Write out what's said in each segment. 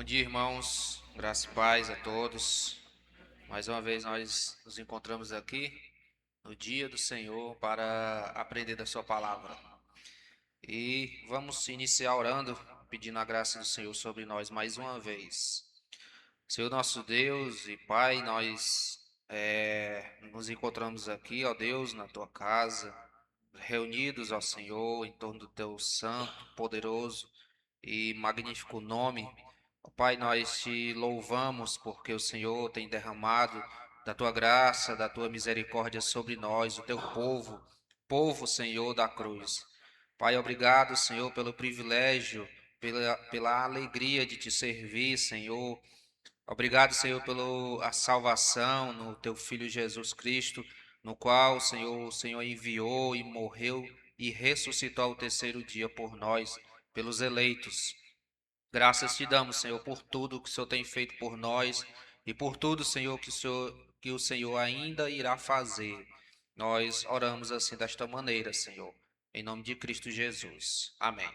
Bom dia, irmãos. Graça e paz a todos. Mais uma vez nós nos encontramos aqui no dia do Senhor para aprender da sua palavra. E vamos iniciar orando, pedindo a graça do Senhor sobre nós mais uma vez. Senhor nosso Deus e Pai, nós nos encontramos aqui, ó Deus, na tua casa, reunidos, ó Senhor, em torno do teu santo, poderoso e magnífico nome. Ó Pai, nós te louvamos porque o Senhor tem derramado da tua graça, da tua misericórdia sobre nós, o teu povo, Senhor, da cruz. Pai, obrigado, Senhor, pelo privilégio, pela alegria de te servir, Senhor. Obrigado, Senhor, pela salvação no teu Filho Jesus Cristo, no qual, Senhor, o Senhor enviou e morreu e ressuscitou ao terceiro dia por nós, pelos eleitos. Graças te damos, Senhor, por tudo que o Senhor tem feito por nós e por tudo, Senhor, que o Senhor ainda irá fazer. Nós oramos assim desta maneira, Senhor, em nome de Cristo Jesus. Amém.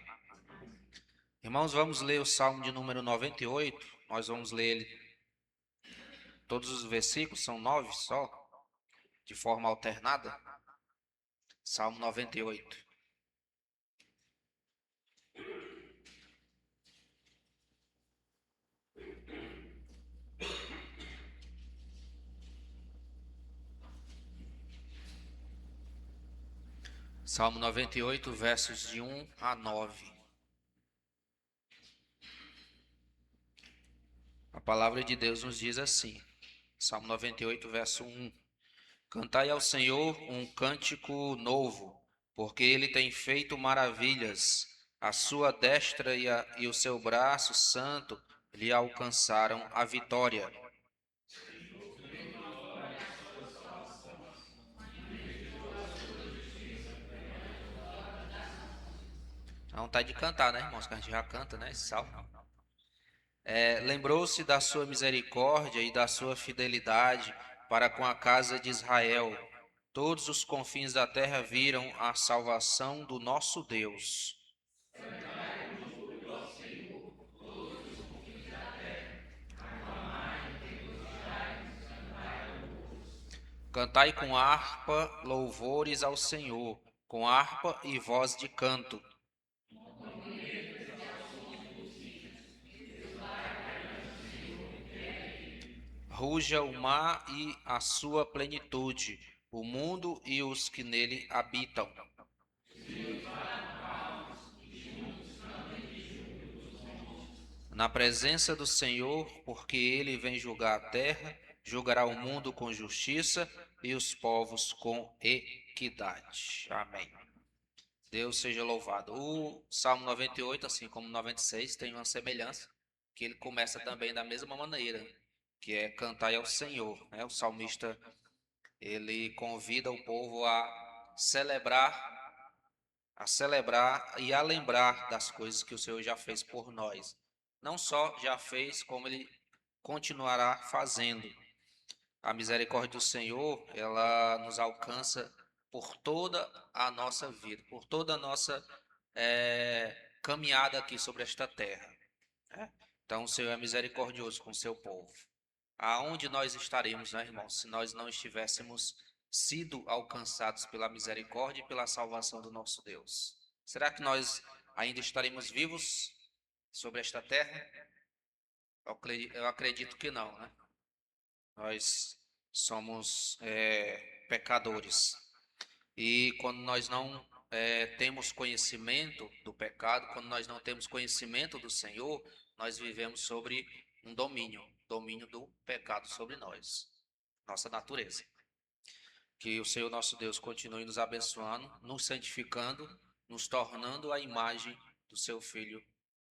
Irmãos, vamos ler o Salmo de número 98. Nós vamos ler ele, todos os versículos, são 9 só, de forma alternada. Salmo 98. Salmo 98, versos de 1 a 9. A palavra de Deus nos diz assim, Salmo 98, verso 1. Cantai ao Senhor um cântico novo, porque Ele tem feito maravilhas. A sua destra e o seu braço santo lhe alcançaram a vitória. Não está de cantar, né, irmãos? Que a gente já canta, né, esse salmo. Lembrou-se da sua misericórdia e da sua fidelidade para com a casa de Israel. Todos os confins da terra viram a salvação do nosso Deus. Cantai com harpa louvores ao Senhor, com harpa e voz de canto. Ruja o mar e a sua plenitude, o mundo e os que nele habitam. Na presença do Senhor, porque ele vem julgar a terra, julgará o mundo com justiça e os povos com equidade. Amém. Deus seja louvado. O Salmo 98, assim como o 96, tem uma semelhança, que ele começa também da mesma maneira, que é cantar ao Senhor, né? O salmista, ele convida o povo a celebrar e a lembrar das coisas que o Senhor já fez por nós. Não só já fez, como ele continuará fazendo. A misericórdia do Senhor, ela nos alcança por toda a nossa vida, por toda a nossa caminhada aqui sobre esta terra, né? Então, o Senhor é misericordioso com o seu povo. Aonde nós estaremos, né, irmãos, se nós não estivéssemos sido alcançados pela misericórdia e pela salvação do nosso Deus? Será que nós ainda estaremos vivos sobre esta terra? Eu acredito que não, né? Nós somos pecadores. E quando nós não temos conhecimento do pecado, quando nós não temos conhecimento do Senhor, nós vivemos sobre um domínio do pecado sobre nós, nossa natureza. Que o Senhor nosso Deus continue nos abençoando, nos santificando, nos tornando a imagem do seu Filho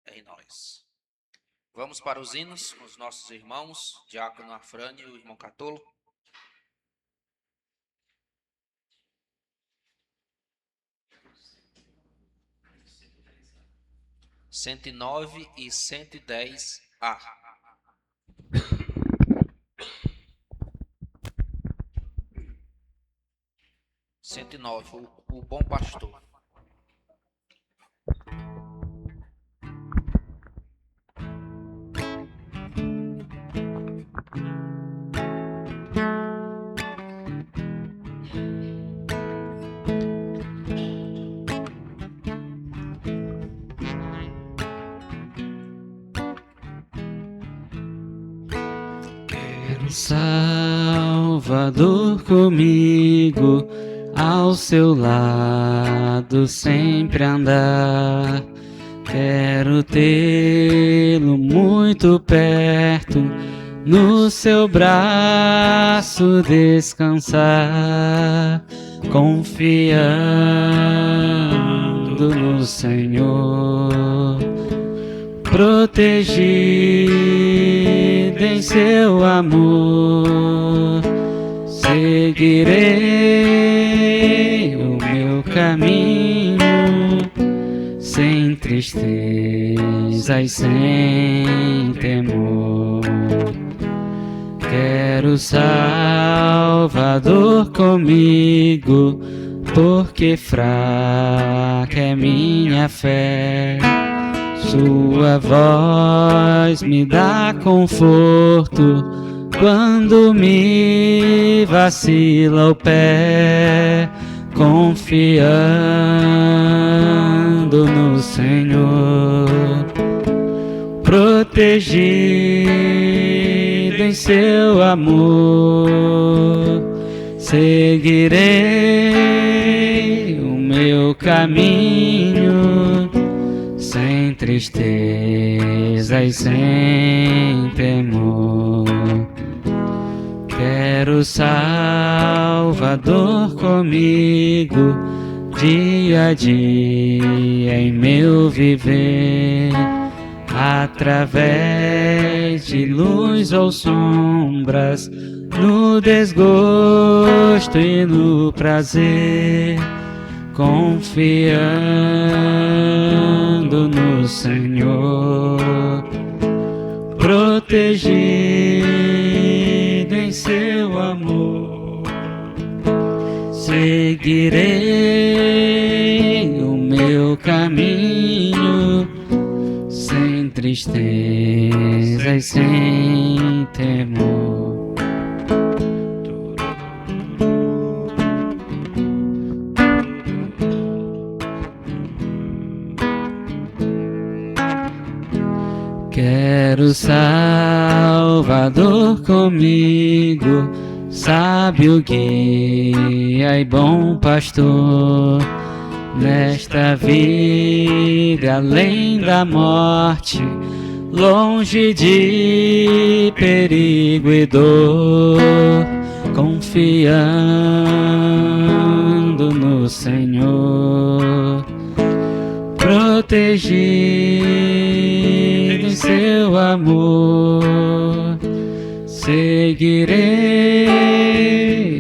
em nós. Vamos para os hinos com os nossos irmãos, Diácono Afrânio e o irmão Catolo. 109 e 110A. Cento e nove, o bom pastor. Salvador comigo, ao seu lado sempre andar. Quero tê-lo muito perto, no seu braço descansar, confiando no Senhor, protegido em seu amor. Seguirei o meu caminho, sem tristeza e sem temor. Quero Salvador comigo, porque fraca é minha fé. Sua voz me dá conforto quando me vacila o pé, confiando no Senhor, protegido em seu amor. Seguirei o meu caminho, sem tristeza e sem temor. Quero Salvador comigo, dia a dia em meu viver, através de luz ou sombras, no desgosto e no prazer, confiando no Senhor, protegido em seu amor. Seguirei o meu caminho, sem tristeza e sem temor. Quero Salvador comigo, sábio guia e bom pastor, nesta vida além da morte, longe de perigo e dor, confiando no Senhor, protegido em seu amor. Seguirei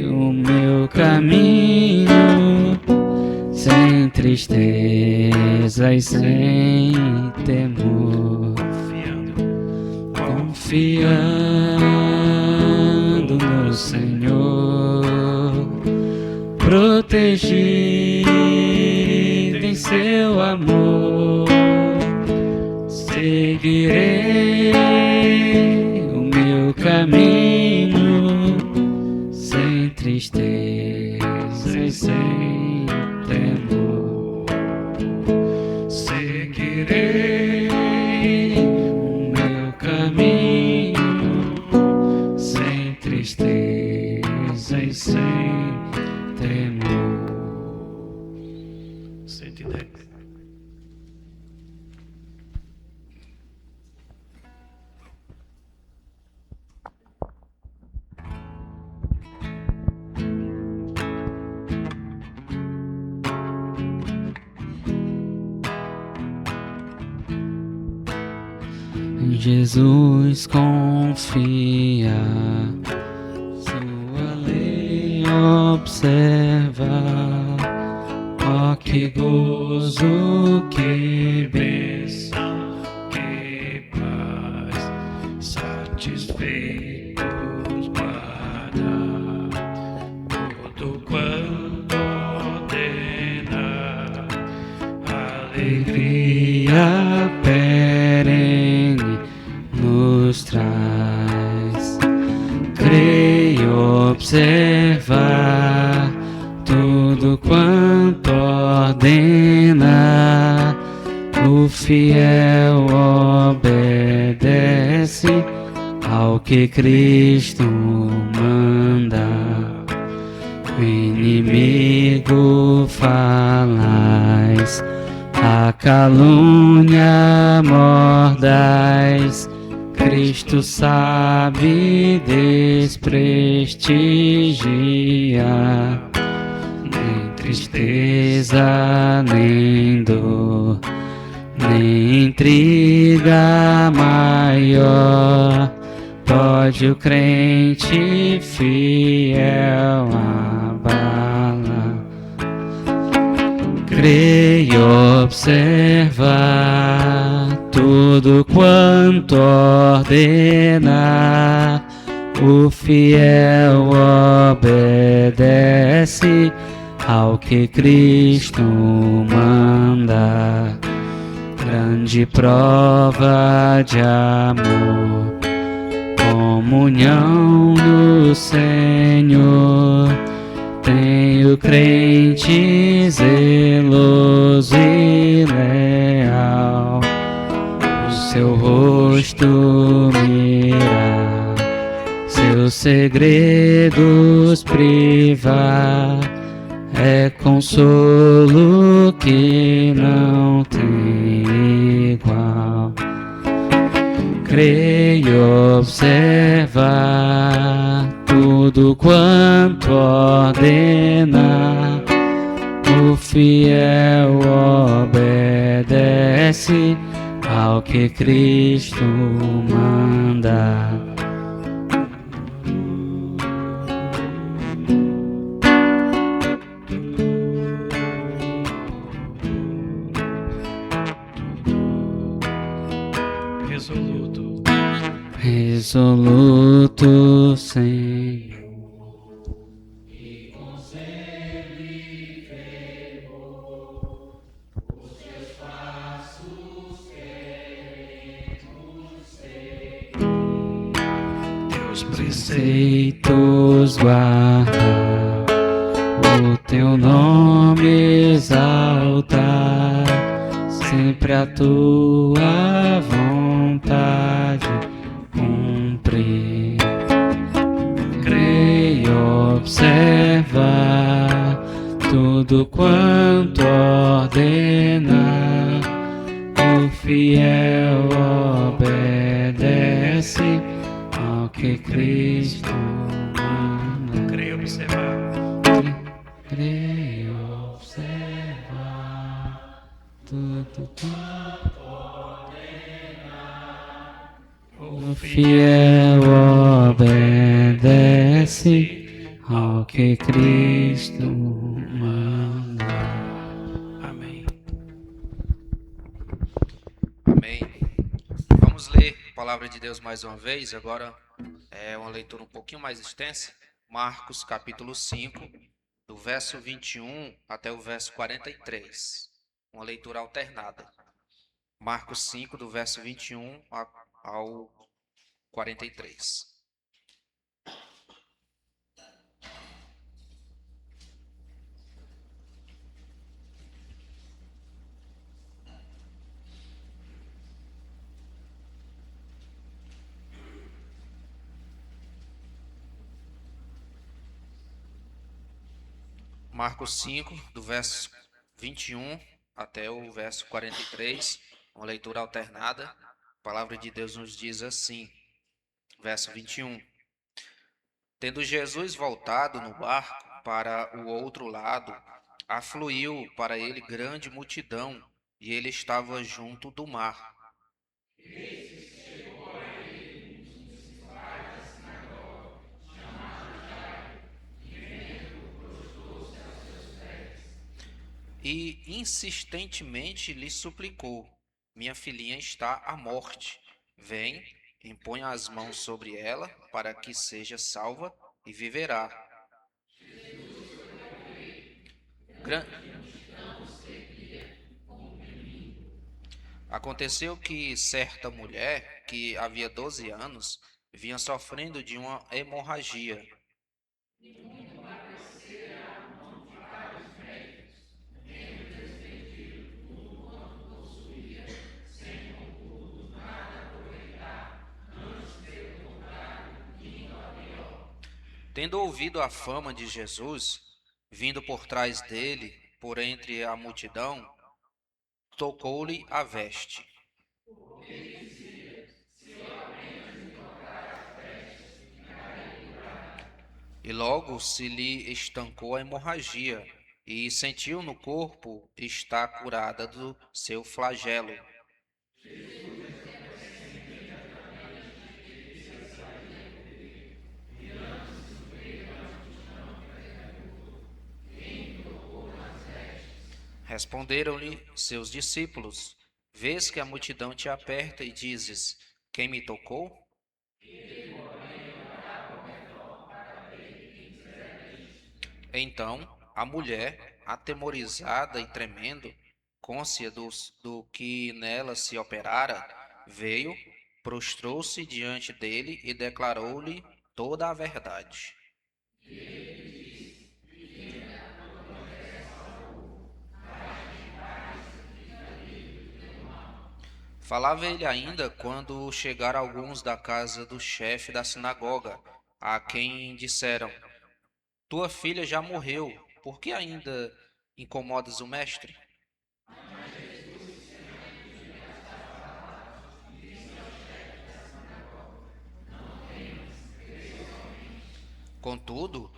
o meu caminho, sem tristeza e sem temor, confiando no Senhor, protegido em seu amor. Seguirei o meu caminho, sem tristeza e sem temor. Seguirei o meu caminho, sem tristeza e sem temor. 110. Jesus confia, sua lei observa. Ó que gozo, que bênção, que paz, satisfeitos para tudo quanto ordena, alegria perene nos traz. Creio observar tudo quanto ordena, o fiel obedece ao que Cristo manda. O inimigo falais, a calúnia mordaz, Cristo sabe desprestigiar. Nem tristeza, nem dor, nem intriga maior pode o crente fiel abalar. Creio observar tudo quanto ordena, o fiel obedece ao que Cristo manda. Grande prova de amor, comunhão no Senhor, tem o crente zeloso e leal, o seu rosto mirar, seus segredos privar, é consolo que não tem igual. Creio observar tudo quanto ordena, o fiel obedece ao que Cristo manda. Resoluto, Senhor, e concede fervor, os teus passos queremos seguir, teus preceitos guardar, o teu nome exaltar, sempre a tua vontade cumprir. Creio observar tudo quanto ordena, o fiel obedece ao que Cristo manda. Creio observar. Creio observar tudo quanto o fiel obedece ao que Cristo manda. Amém. Amém. Vamos ler a palavra de Deus mais uma vez. Agora é uma leitura um pouquinho mais extensa. Marcos capítulo 5, do verso 21 até o verso 43. Uma leitura alternada. Marcos 5, do verso 21 ao 43. Marcos 5, do verso 21 até o verso 43, uma leitura alternada. A palavra de Deus nos diz assim, verso 21. Tendo Jesus voltado no barco para o outro lado, afluiu para ele grande multidão, e ele estava junto do mar. E insistentemente lhe suplicou: minha filhinha está à morte. Vem, impõe as mãos sobre ela, para que seja salva e viverá. Aconteceu que certa mulher, que havia 12 anos, vinha sofrendo de uma hemorragia. Tendo ouvido a fama de Jesus, vindo por trás dele, por entre a multidão, tocou-lhe a veste. E logo se lhe estancou a hemorragia, e sentiu no corpo estar curada do seu flagelo. Responderam-lhe seus discípulos: Vês que a multidão te aperta e dizes: Quem me tocou? Então a mulher, atemorizada e tremendo, cônscia do que nela se operara, veio, prostrou-se diante dele e declarou-lhe toda a verdade. Falava ele ainda quando chegaram alguns da casa do chefe da sinagoga, a quem disseram: Tua filha já morreu, por que ainda incomodas o mestre? Contudo,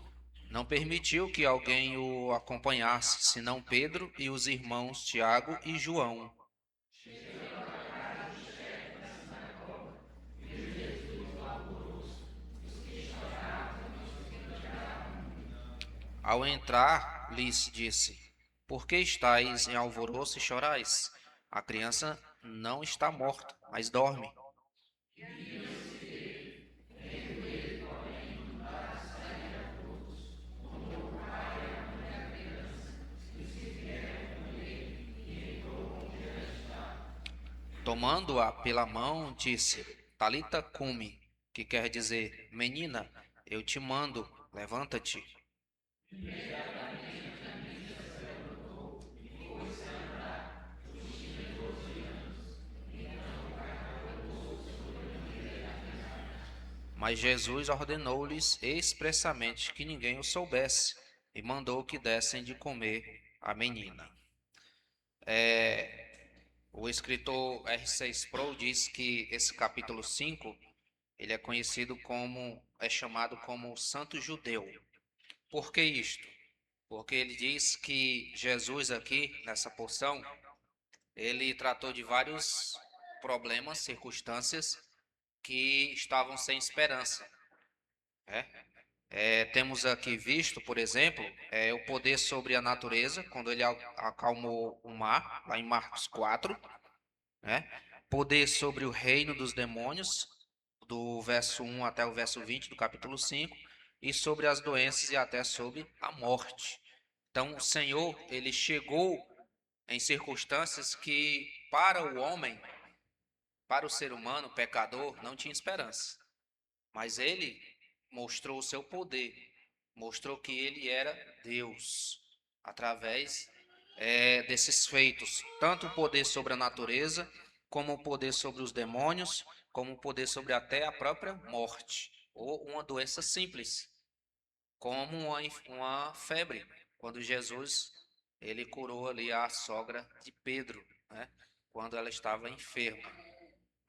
não permitiu que alguém o acompanhasse, senão Pedro e os irmãos Tiago e João. Ao entrar, lhes disse: Por que estáis em alvoroço e chorais? A criança não está morta, mas dorme. Tomando-a pela mão, disse: Talita cumi, que quer dizer: Menina, eu te mando, levanta-te. Mas Jesus ordenou-lhes expressamente que ninguém o soubesse e mandou que dessem de comer à menina. O escritor R6 Sproul diz que esse capítulo 5 ele é conhecido como, é chamado como o Santo Judeu. Por que isto? Porque ele diz que Jesus aqui, nessa porção, ele tratou de vários problemas, circunstâncias que estavam sem esperança, né? Temos aqui visto, por exemplo, o poder sobre a natureza, quando ele acalmou o mar, lá em Marcos 4, né? Poder sobre o reino dos demônios, do verso 1 até o verso 20 do capítulo 5, e sobre as doenças e até sobre a morte. Então, o Senhor, ele chegou em circunstâncias que para o homem, para o ser humano pecador, não tinha esperança. Mas ele mostrou o seu poder, mostrou que ele era Deus, através desses feitos, tanto o poder sobre a natureza, como o poder sobre os demônios, como o poder sobre até a própria morte, ou uma doença simples, como uma febre, quando Jesus ele curou ali a sogra de Pedro, né, quando ela estava enferma.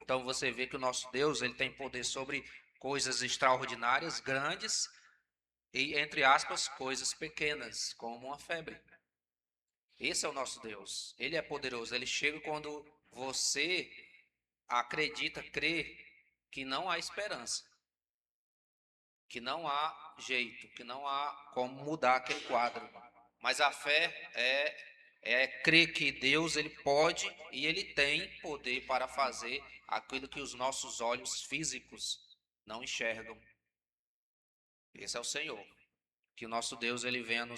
Então você vê que o nosso Deus ele tem poder sobre coisas extraordinárias, grandes e, entre aspas, coisas pequenas, como uma febre. Esse é o nosso Deus. Ele é poderoso. Ele chega quando você acredita, crê que não há esperança, que não há jeito, que não há como mudar aquele quadro. Mas a fé é crer que Deus ele pode e ele tem poder para fazer aquilo que os nossos olhos físicos não enxergam. Esse é o Senhor. Que o nosso Deus ele venha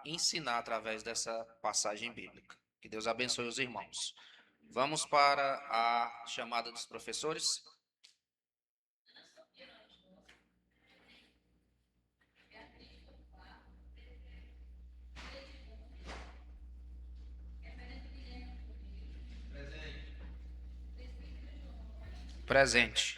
ensinar através dessa passagem bíblica. Que Deus abençoe os irmãos. Vamos para a chamada dos professores. Presente.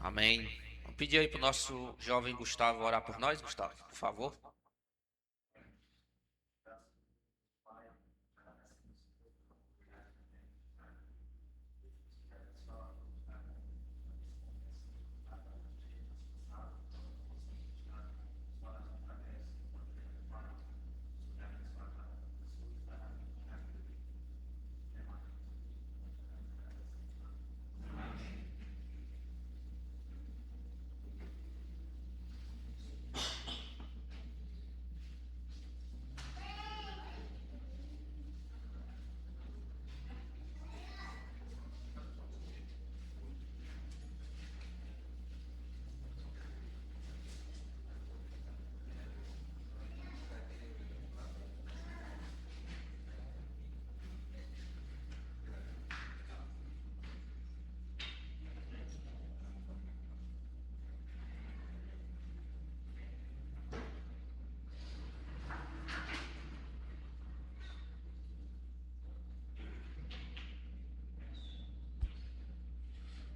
Amém. Vou pedir aí para o nosso jovem Gustavo orar por nós, Gustavo, por favor.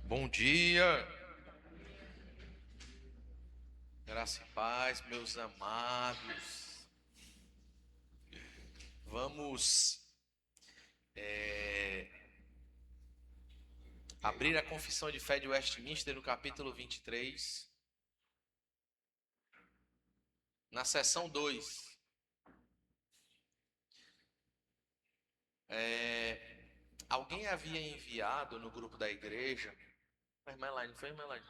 Bom dia, graça e paz, meus amados. Vamos abrir a Confissão de Fé de Westminster no capítulo 23, na seção 2. Alguém havia enviado no grupo da igreja. Foi Melanie, foi Melanie.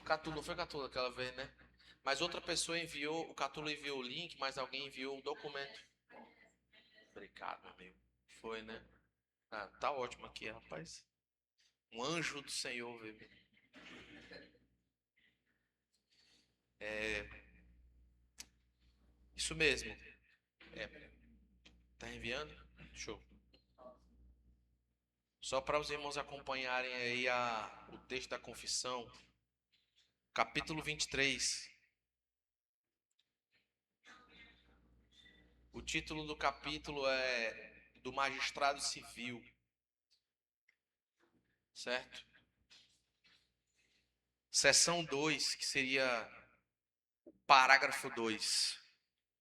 Catulo, não foi Catulo aquela vez, né? Mas outra pessoa enviou, o Catulo enviou o link, mas alguém enviou o documento. Obrigado, meu amigo. Foi, né? Ah, tá ótimo aqui, rapaz. Um anjo do Senhor, veio. Isso mesmo. Tá enviando? Show. Só para os irmãos acompanharem aí o texto da confissão, capítulo 23. O título do capítulo é do magistrado civil, certo? Seção 2, que seria o parágrafo 2,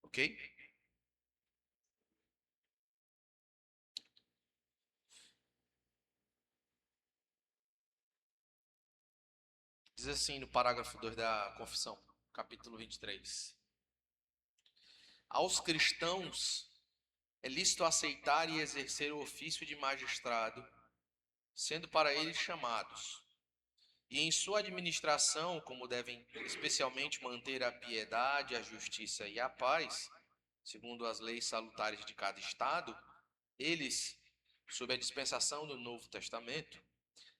ok? Diz assim no parágrafo 2 da confissão, capítulo 23. Aos cristãos é lícito aceitar e exercer o ofício de magistrado, sendo para eles chamados, e em sua administração, como devem especialmente manter a piedade, a justiça e a paz, segundo as leis salutares de cada estado, eles, sob a dispensação do Novo Testamento,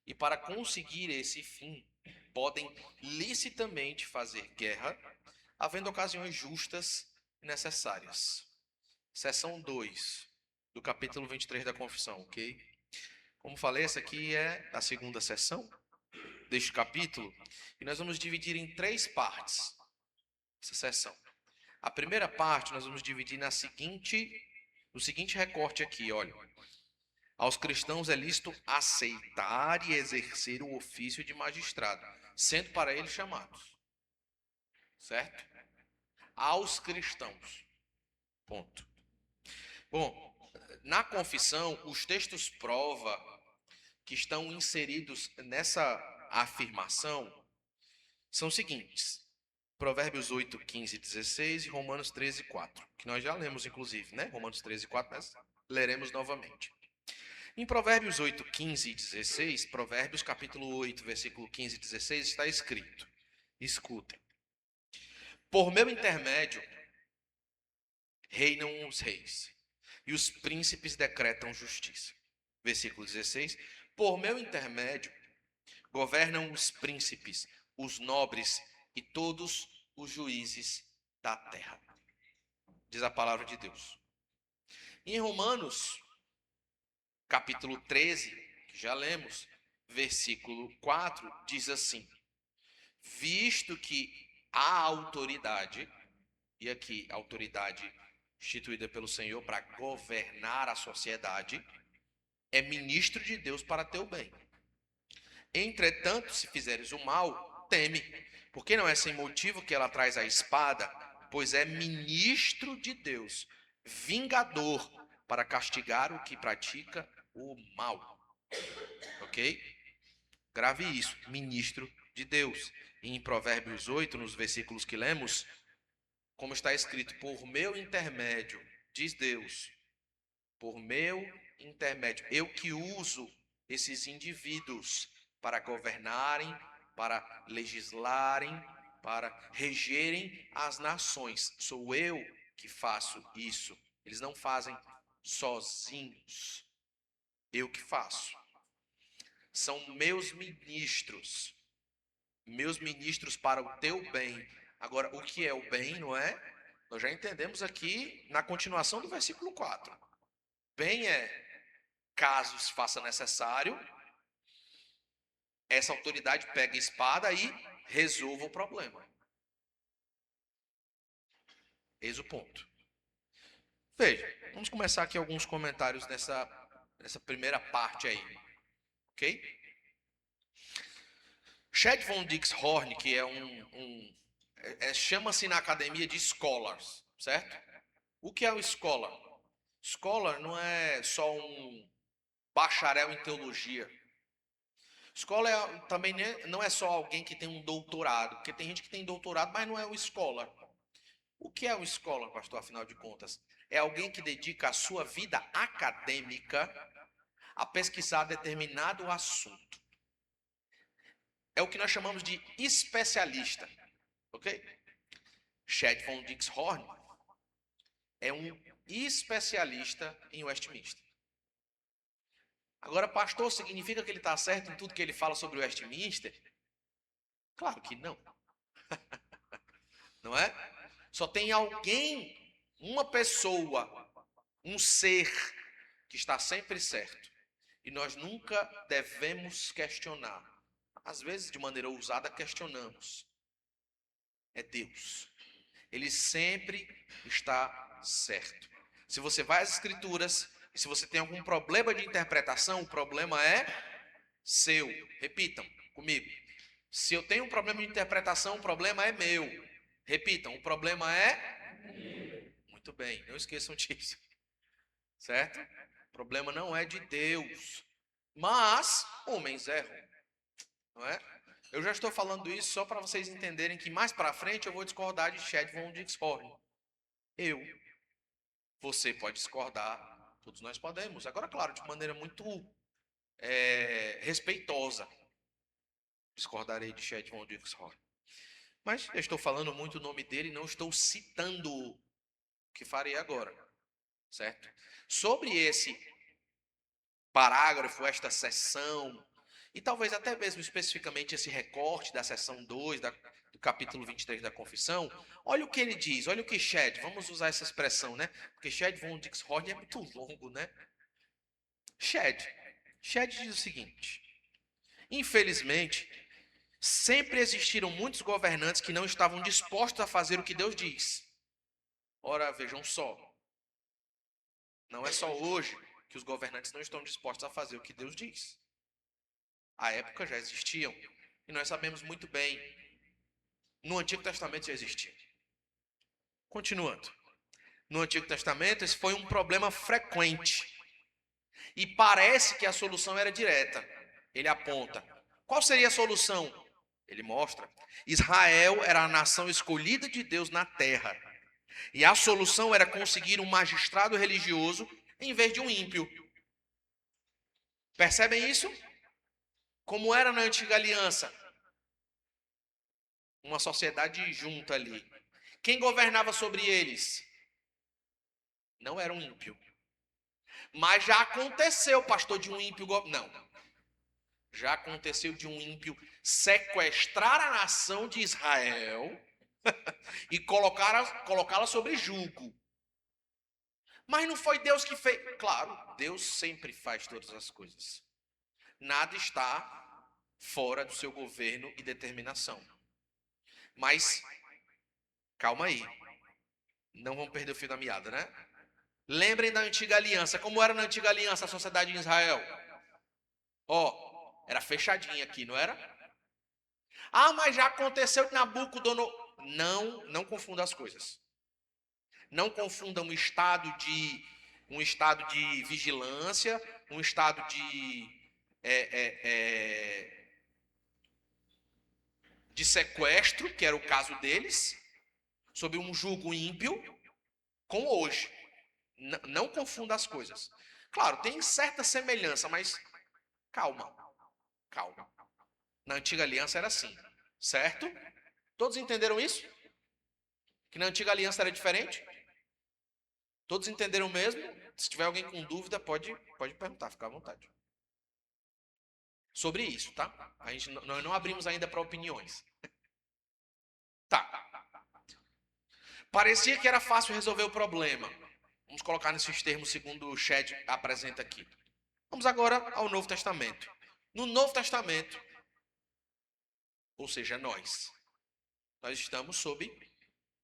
e para conseguir esse fim, podem licitamente fazer guerra, havendo ocasiões justas e necessárias. Seção 2 do capítulo 23 da confissão, ok? Como falei, essa aqui é a segunda sessão deste capítulo, e nós vamos dividir em 3 partes essa sessão. A primeira parte nós vamos dividir no seguinte recorte aqui, olha. Aos cristãos é lícito aceitar e exercer o ofício de magistrado, sendo para eles chamados. Certo? Aos cristãos. Ponto. Bom, na confissão, os textos prova que estão inseridos nessa afirmação são os seguintes: Provérbios 8, 15 e 16 e Romanos 13, 4, que nós já lemos, inclusive, né? Romanos 13, 4, nós leremos novamente. Em Provérbios 8, 15 e 16, Provérbios capítulo 8, versículo 15 e 16, está escrito: escutem. Por meu intermédio reinam os reis, e os príncipes decretam justiça. Versículo 16: por meu intermédio governam os príncipes, os nobres e todos os juízes da terra. Diz a palavra de Deus. Em Romanos, capítulo 13, que já lemos, versículo 4, diz assim: visto que a autoridade, e aqui a autoridade instituída pelo Senhor para governar a sociedade, é ministro de Deus para teu bem. Entretanto, se fizeres o mal, teme, porque não é sem motivo que ela traz a espada, pois é ministro de Deus, vingador, para castigar o que pratica o mal. Ok? Grave isso, ministro de Deus. E em Provérbios 8, nos versículos que lemos, como está escrito, por meu intermédio, diz Deus, por meu intermédio, eu que uso esses indivíduos para governarem, para legislarem, para regerem as nações. Sou eu que faço isso. Eles não fazem sozinhos. Eu que faço. São meus ministros para o teu bem. Agora, o que é o bem, não é? Nós já entendemos aqui na continuação do versículo 4. Bem é, caso se faça necessário, essa autoridade pega a espada e resolva o problema. Eis o ponto. Veja, vamos começar aqui alguns comentários nessa primeira parte aí. Ok? Chad von Dixhorn, que é chama-se na academia de scholars, certo? O que é o scholar? Scholar não é só um bacharel em teologia. Scholar também não é só alguém que tem um doutorado, porque tem gente que tem doutorado, mas não é o scholar. O que é o scholar, pastor, afinal de contas? É alguém que dedica a sua vida acadêmica a pesquisar determinado assunto. É o que nós chamamos de especialista, ok? Chad von Dixhorn é um especialista em Westminster. Agora, pastor, significa que ele está certo em tudo que ele fala sobre o Westminster? Claro que não. Não é? Só tem alguém, uma pessoa, um ser que está sempre certo. E nós nunca devemos questionar. Às vezes, de maneira ousada, questionamos. É Deus. Ele sempre está certo. Se você vai às Escrituras, e se você tem algum problema de interpretação, o problema é seu. Repitam comigo. Se eu tenho um problema de interpretação, o problema é meu. Repitam, o problema é? Muito bem, não esqueçam disso. Certo? O problema não é de Deus. Mas homens erram. Não é? Eu já estou falando isso só para vocês entenderem que mais para frente eu vou discordar de Chad von Dixhorn. Você pode discordar, todos nós podemos. Agora, claro, de maneira muito respeitosa. Discordarei de Chad von Dixhorn. Mas eu estou falando muito o nome dele e não estou citando o que farei agora. Certo? Sobre esse parágrafo, esta seção, e talvez até mesmo especificamente esse recorte da seção 2, do capítulo 23 da confissão, olha o que ele diz, olha o que Chad, vamos usar essa expressão, né? Porque Chad von Dixhorn é muito longo, né? Chad diz o seguinte: infelizmente, sempre existiram muitos governantes que não estavam dispostos a fazer o que Deus diz. Ora, vejam só, não é só hoje que os governantes não estão dispostos a fazer o que Deus diz. À época já existiam, e nós sabemos muito bem, no Antigo Testamento já existiam. Continuando. No Antigo Testamento, esse foi um problema frequente. E parece que a solução era direta. Ele aponta. Qual seria a solução? Ele mostra. Israel era a nação escolhida de Deus na terra. E a solução era conseguir um magistrado religioso em vez de um ímpio. Percebem isso? Como era na antiga aliança? Uma sociedade junta ali. Quem governava sobre eles? Não era um ímpio. Mas já aconteceu, pastor, de um ímpio... Não. Já aconteceu de um ímpio sequestrar a nação de Israel e colocá-la sobre julgo. Mas não foi Deus que fez. Claro, Deus sempre faz todas as coisas. Nada está fora do seu governo e determinação. Mas, calma aí. Não vamos perder o fio da meada, né? Lembrem da antiga aliança. Como era na antiga aliança a sociedade de Israel? Era fechadinha aqui, não era? Ah, mas já aconteceu de Nabucodonosor. Não confunda as coisas. Não confunda um estado de vigilância, um estado de sequestro, que era o caso deles, sob um jugo ímpio, com hoje. Não confunda as coisas. Claro, tem certa semelhança, mas calma. Na antiga aliança era assim, certo? Todos entenderam isso? Que na antiga aliança era diferente? Todos entenderam mesmo? Se tiver alguém com dúvida, pode perguntar, fica à vontade. Sobre isso, tá? Nós não abrimos ainda para opiniões. Tá. Parecia que era fácil resolver o problema. Vamos colocar nesses termos segundo o chat apresenta aqui. Vamos agora ao Novo Testamento. No Novo Testamento, ou seja, nós estamos sob,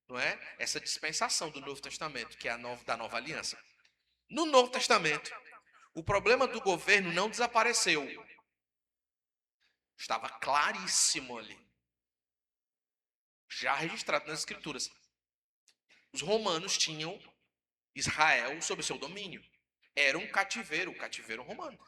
não é, essa dispensação do Novo Testamento, que é da Nova Aliança. No Novo Testamento, o problema do governo não desapareceu. Estava claríssimo ali. Já registrado nas Escrituras. Os romanos tinham Israel sob seu domínio. Era um cativeiro, o cativeiro romano.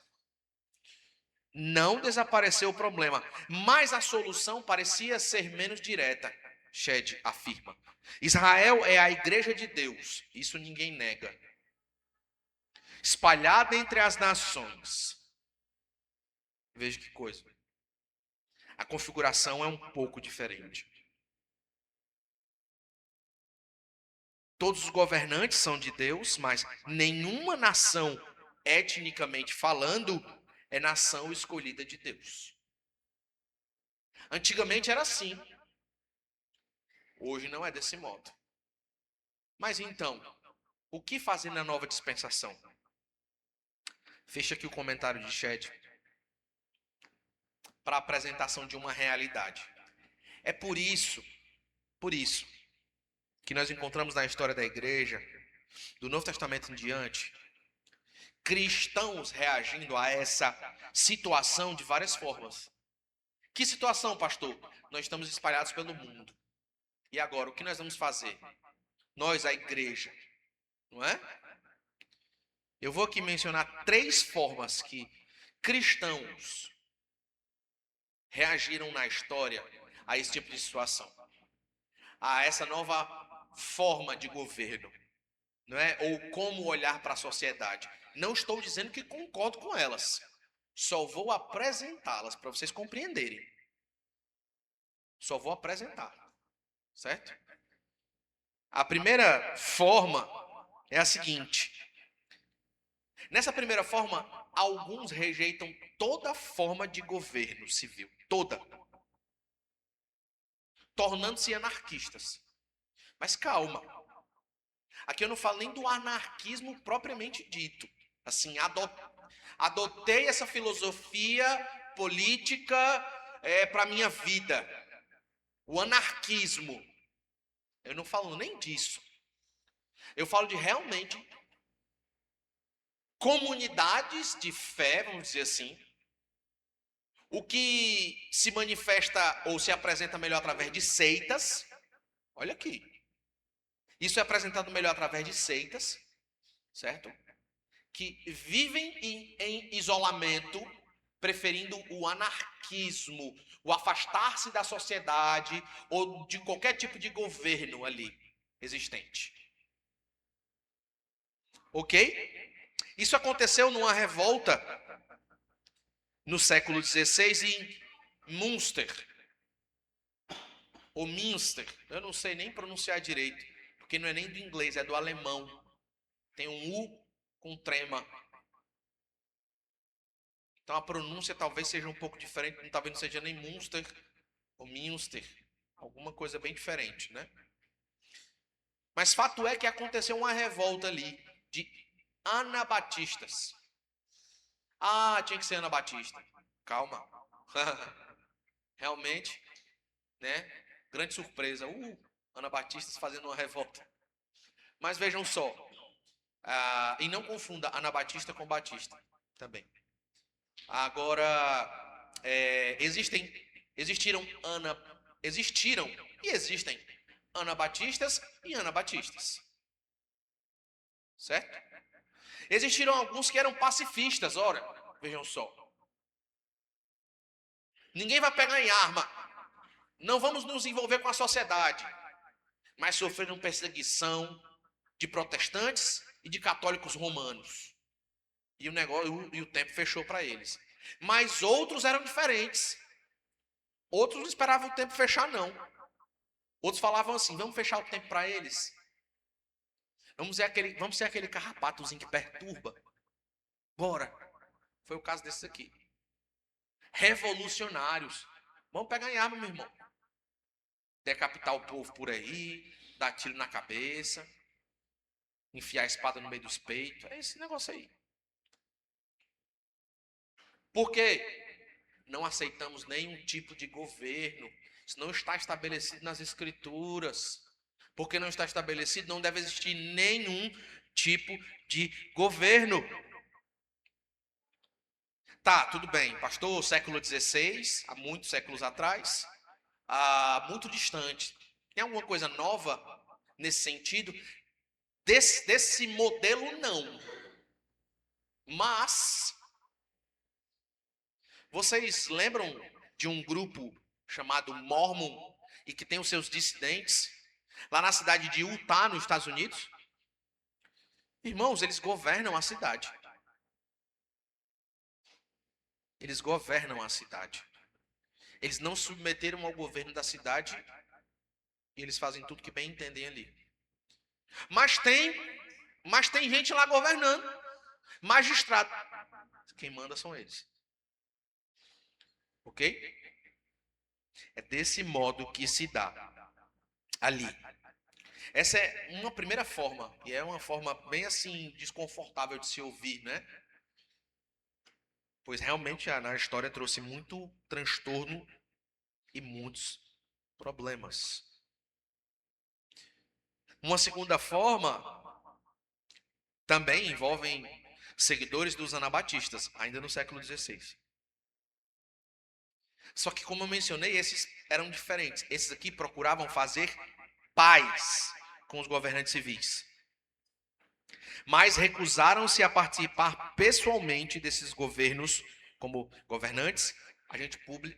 Não desapareceu o problema, mas a solução parecia ser menos direta. Shed afirma. Israel é a igreja de Deus, isso ninguém nega. Espalhada entre as nações. Veja que coisa. A configuração é um pouco diferente. Todos os governantes são de Deus, mas nenhuma nação, etnicamente falando, é nação escolhida de Deus. Antigamente era assim. Hoje não é desse modo. Mas então, o que fazer na nova dispensação? Fecha aqui o comentário de chat para a apresentação de uma realidade. É por isso que nós encontramos na história da igreja, do Novo Testamento em diante, cristãos reagindo a essa situação de várias formas. Que situação, pastor? Nós estamos espalhados pelo mundo. E agora, o que nós vamos fazer? Nós, a igreja, não é? Eu vou aqui mencionar 3 formas que cristãos reagiram na história a esse tipo de situação. A essa nova forma de governo, não é? Ou como olhar para a sociedade. Não estou dizendo que concordo com elas. Só vou apresentá-las para vocês compreenderem. Só vou apresentar. Certo? A primeira forma é a seguinte. Nessa primeira forma, alguns rejeitam toda forma de governo civil. Toda. Tornando-se anarquistas. Mas calma. Aqui eu não falo nem do anarquismo propriamente dito. Assim, adotei essa filosofia política para a minha vida. O anarquismo. Eu não falo nem disso. Eu falo de realmente comunidades de fé, vamos dizer assim. O que se manifesta ou se apresenta melhor através de seitas. Olha aqui. Isso é apresentado melhor através de seitas, certo? Que vivem em isolamento, preferindo o anarquismo, o afastar-se da sociedade ou de qualquer tipo de governo ali existente. Ok? Isso aconteceu numa revolta no século XVI em Münster. Ou Münster. Eu não sei nem pronunciar direito, porque não é nem do inglês, é do alemão. Tem um U com trema. Então a pronúncia talvez seja um pouco diferente, talvez não seja nem Münster ou Münster. Alguma coisa bem diferente, né? Mas fato é que aconteceu uma revolta ali de anabatistas. Ah, tinha que ser anabatista. Calma. Realmente, né? Grande surpresa. Anabatistas fazendo uma revolta. Mas vejam só. E não confunda anabatista com batista também. Agora, existiram e existem anabatistas e anabatistas. Certo? Existiram alguns que eram pacifistas, ora, vejam só. Ninguém vai pegar em arma. Não vamos nos envolver com a sociedade. Mas sofreram perseguição de protestantes e de católicos romanos. E o tempo fechou para eles. Mas outros eram diferentes. Outros não esperavam o tempo fechar, não. Outros falavam assim, vamos fechar o tempo para eles. Vamos ser aquele carrapatozinho que perturba. Bora. Foi o caso desses aqui. Revolucionários. Vamos pegar em arma, meu irmão. Decapitar o povo por aí, dar tiro na cabeça, enfiar a espada no meio dos peitos. É esse negócio aí. Por quê? Não aceitamos nenhum tipo de governo. Isso não está estabelecido nas escrituras. Porque não está estabelecido, não deve existir nenhum tipo de governo. Tá, tudo bem. Pastor, século XVI, há muitos séculos atrás, muito distante. Tem alguma coisa nova nesse sentido? Desse modelo, não. Mas, vocês lembram de um grupo chamado Mormon e que tem os seus dissidentes lá na cidade de Utah, nos Estados Unidos? Irmãos, eles governam a cidade. Eles governam a cidade. Eles não submeteram ao governo da cidade e eles fazem tudo que bem entendem ali. Mas tem gente lá governando. Magistrado. Quem manda são eles. Ok? É desse modo que se dá ali. Essa é uma primeira forma. E é uma forma bem assim, desconfortável de se ouvir, né? Pois realmente na história trouxe muito transtorno e muitos problemas. Uma segunda forma também envolve seguidores dos anabatistas, ainda no século XVI. Só que, como eu mencionei, esses eram diferentes. Esses aqui procuravam fazer paz com os governantes civis. Mas recusaram-se a participar pessoalmente desses governos como governantes,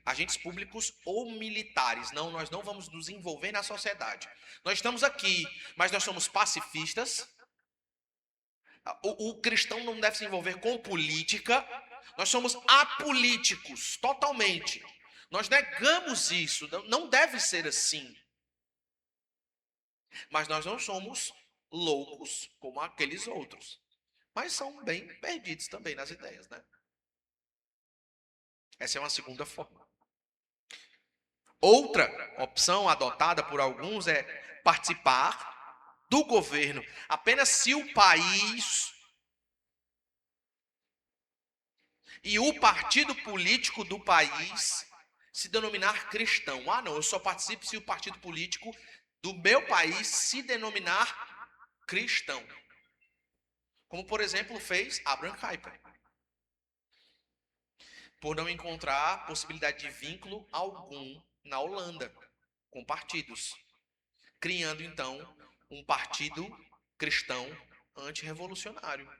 agentes públicos ou militares. Não, nós não vamos nos envolver na sociedade. Nós estamos aqui, mas nós somos pacifistas. O cristão não deve se envolver com política. Nós somos apolíticos, totalmente. Nós negamos isso. Não deve ser assim. Mas nós não somos loucos como aqueles outros. Mas são bem perdidos também nas ideias, né? Essa é uma segunda forma. Outra opção adotada por alguns é participar do governo apenas se o país e o partido político do país se denominar cristão. Ah, não, eu só participo se o partido político do meu país se denominar cristão. Como, por exemplo, fez Abraham Kuyper. Por não encontrar possibilidade de vínculo algum na Holanda com partidos. Criando, então, um partido cristão antirrevolucionário.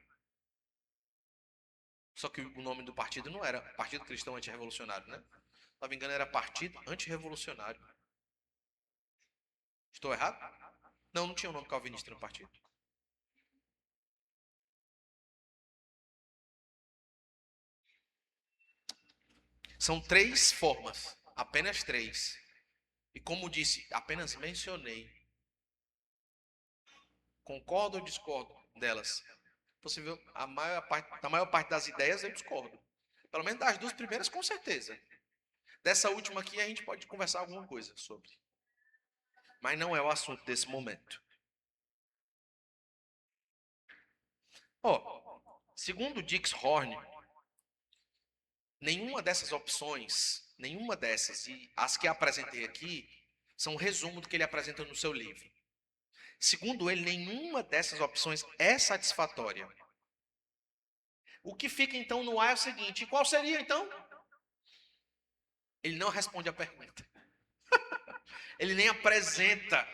Só que o nome do partido não era Partido Cristão Antirrevolucionário, né? Se não me engano, era Partido Antirrevolucionário. Estou errado? Não, não tinha o nome calvinista no partido. São 3 formas, apenas 3. E como disse, apenas mencionei. Concordo ou discordo delas? Possível, a maior parte das ideias eu discordo. Pelo menos das 2 primeiras, com certeza. Dessa última aqui a gente pode conversar alguma coisa sobre. Mas não é o assunto desse momento. Segundo Dix Horn, nenhuma dessas opções, e as que apresentei aqui, são um resumo do que ele apresenta no seu livro. Segundo ele, nenhuma dessas opções é satisfatória. O que fica então no ar é o seguinte: qual seria então? Ele não responde a pergunta. Ele nem apresenta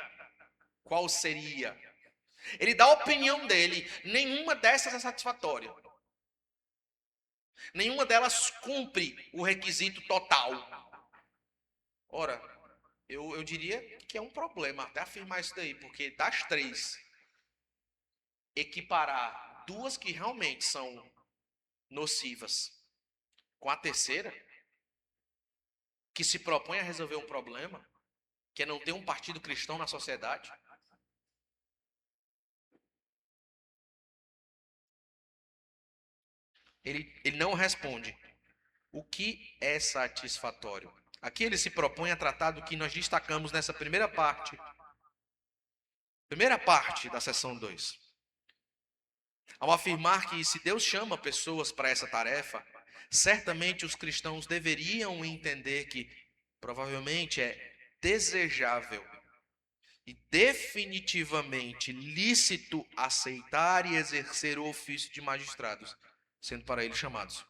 qual seria. Ele dá a opinião dele. Nenhuma dessas é satisfatória. Nenhuma delas cumpre o requisito total. Ora, eu diria que é um problema até afirmar isso daí, porque das três, equiparar duas que realmente são nocivas com a terceira, que se propõe a resolver um problema, que é não ter um partido cristão na sociedade. Ele não responde. O que é satisfatório? Aqui ele se propõe a tratar do que nós destacamos nessa primeira parte da seção 2. Ao afirmar que se Deus chama pessoas para essa tarefa, certamente os cristãos deveriam entender que provavelmente é desejável e definitivamente lícito aceitar e exercer o ofício de magistrados, sendo para eles chamados.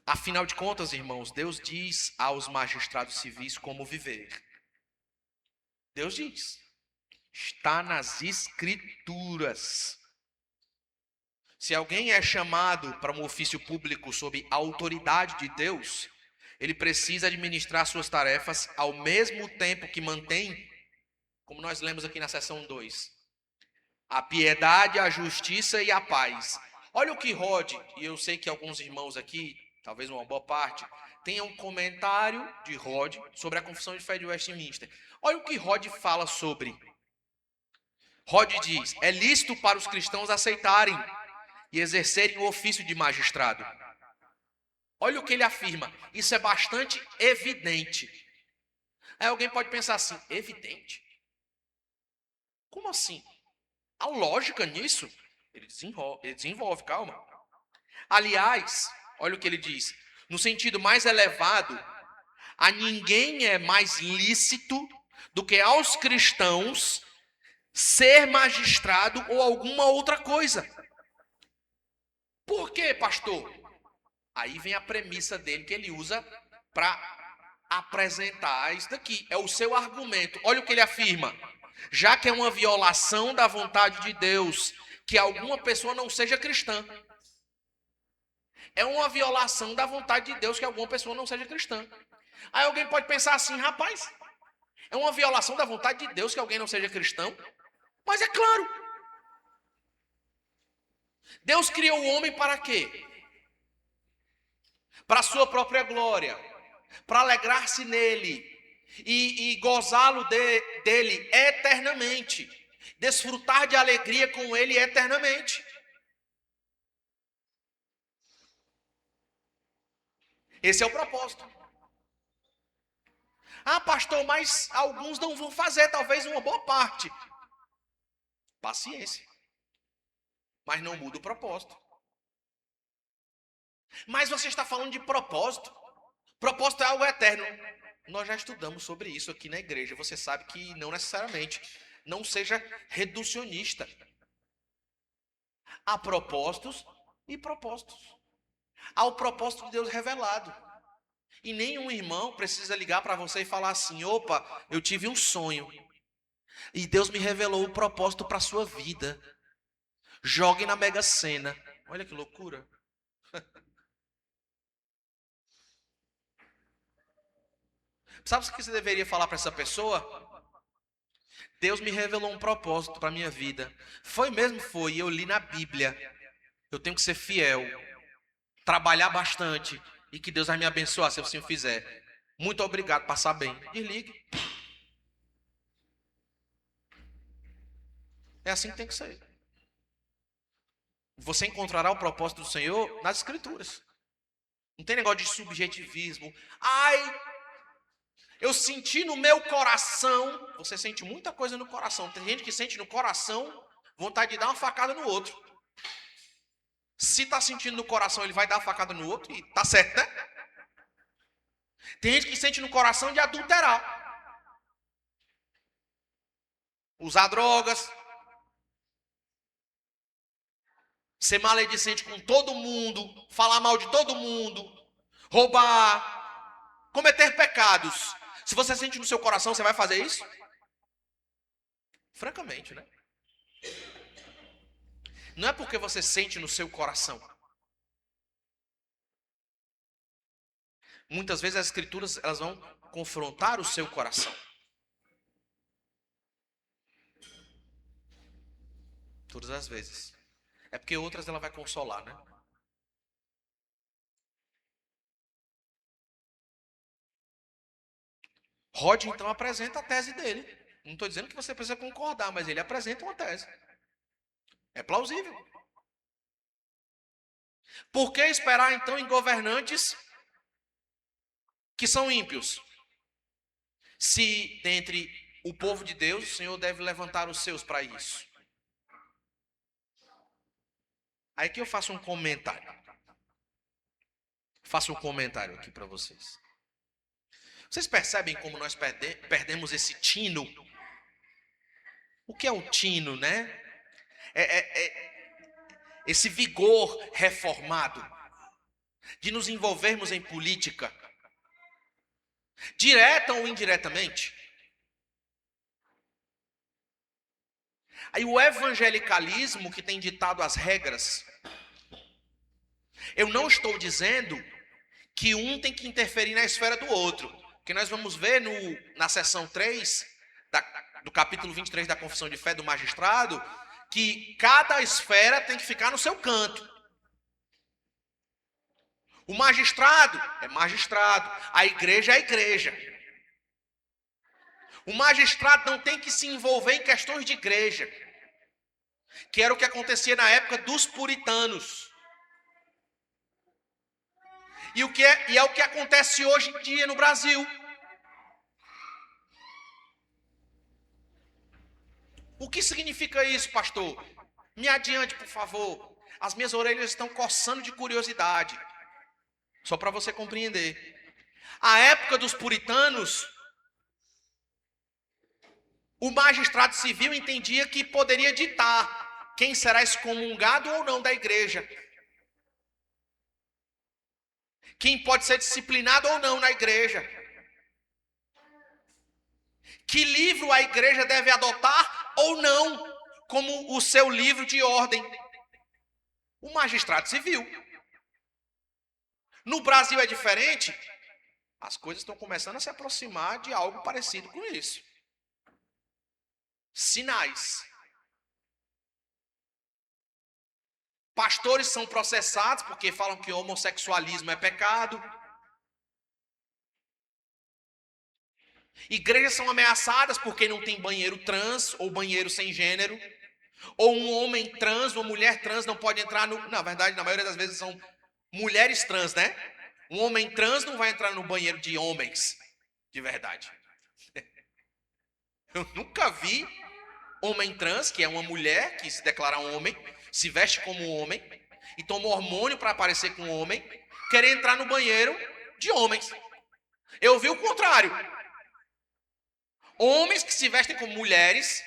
Afinal de contas, irmãos, Deus diz aos magistrados civis como viver. Deus diz. Está nas Escrituras. Se alguém é chamado para um ofício público sob a autoridade de Deus, ele precisa administrar suas tarefas ao mesmo tempo que mantém, como nós lemos aqui na seção 2, a piedade, a justiça e a paz. Olha o que Rod, e eu sei que alguns irmãos aqui, talvez uma boa parte, tenham um comentário de Rod sobre a Confissão de Fé de Westminster. Olha o que Rod fala sobre. Rod diz, é lícito para os cristãos aceitarem e exercerem o ofício de magistrado. Olha o que ele afirma, isso é bastante evidente. Aí alguém pode pensar assim, evidente? Como assim? Há lógica nisso? Ele desenvolve, calma. Aliás, olha o que ele diz, no sentido mais elevado, a ninguém é mais lícito do que aos cristãos ser magistrado ou alguma outra coisa. Por quê, pastor? Aí vem a premissa dele que ele usa para apresentar isso daqui. É o seu argumento. Olha o que ele afirma. Já que é uma violação da vontade de Deus que alguma pessoa não seja cristã. É uma violação da vontade de Deus que alguma pessoa não seja cristã. Aí alguém pode pensar assim, rapaz, é uma violação da vontade de Deus que alguém não seja cristão? Mas é claro. Deus criou o homem para quê? Para a sua própria glória. Para alegrar-se nele. E gozá-lo dele eternamente. Desfrutar de alegria com ele eternamente. Esse é o propósito. Ah, pastor, mas alguns não vão fazer, talvez uma boa parte. Paciência. Mas não muda o propósito. Mas você está falando de propósito. Propósito é algo eterno. Nós já estudamos sobre isso aqui na igreja. Você sabe que não necessariamente. Não seja reducionista. Há propósitos e propósitos. Há o propósito de Deus revelado. E nenhum irmão precisa ligar para você e falar assim, opa, eu tive um sonho. E Deus me revelou o propósito para a sua vida. Jogue na Mega Sena. Olha que loucura. Sabe o que você deveria falar para essa pessoa? Deus me revelou um propósito para a minha vida. Foi mesmo? Foi. Eu li na Bíblia. Eu tenho que ser fiel. Trabalhar bastante. E que Deus vai me abençoar se eu assim fizer. Muito obrigado. Passar bem. Desligue. É assim que tem que ser. Você encontrará o propósito do Senhor nas Escrituras. Não tem negócio de subjetivismo. Ai, eu senti no meu coração. Você sente muita coisa no coração. Tem gente que sente no coração vontade de dar uma facada no outro. Se está sentindo no coração, ele vai dar uma facada no outro. E tá certo, né? Tem gente que sente no coração de adulterar. Usar drogas. Ser maledicente com todo mundo. Falar mal de todo mundo. roubar, cometer pecados. Se você sente no seu coração, você vai fazer isso? Francamente, né? Não é porque você sente no seu coração. Muitas vezes as escrituras elas vão confrontar o seu coração. Todas as vezes. É porque outras ela vai consolar, né? Rod então apresenta a tese dele. Não estou dizendo que você precisa concordar, mas ele apresenta uma tese. É plausível. Por que esperar então em governantes que são ímpios? Se dentre o povo de Deus, o Senhor deve levantar os seus para isso. Aí que eu faço um comentário. Faço um comentário aqui para vocês. Vocês percebem como nós perdemos esse tino? O que é o tino, né? Esse vigor reformado de nos envolvermos em política, direta ou indiretamente. Aí o evangelicalismo que tem ditado as regras. Eu não estou dizendo que um tem que interferir na esfera do outro. Porque nós vamos ver na seção 3 do capítulo 23 da Confissão de Fé do Magistrado, que cada esfera tem que ficar no seu canto. O magistrado é magistrado, a igreja é igreja. O magistrado não tem que se envolver em questões de igreja, que era o que acontecia na época dos puritanos. E é o que acontece hoje em dia no Brasil. O que significa isso, pastor? Me adiante, por favor. As minhas orelhas estão coçando de curiosidade. Só para você compreender. A época dos puritanos, o magistrado civil entendia que poderia ditar quem será excomungado ou não da igreja. Quem pode ser disciplinado ou não na igreja. Que livro a igreja deve adotar ou não como o seu livro de ordem. O magistrado civil. No Brasil é diferente. As coisas estão começando a se aproximar de algo parecido com isso. Sinais. Pastores são processados porque falam que homossexualismo é pecado. Igrejas são ameaçadas porque não tem banheiro trans ou banheiro sem gênero. Ou um homem trans ou mulher trans não pode entrar no... Na verdade, na maioria das vezes são mulheres trans, né? Um homem trans não vai entrar no banheiro de homens. De verdade. Eu nunca vi homem trans, que é uma mulher que se declara homem, se veste como homem e toma hormônio para parecer com homem, querer entrar no banheiro de homens. Eu vi o contrário. Homens que se vestem como mulheres,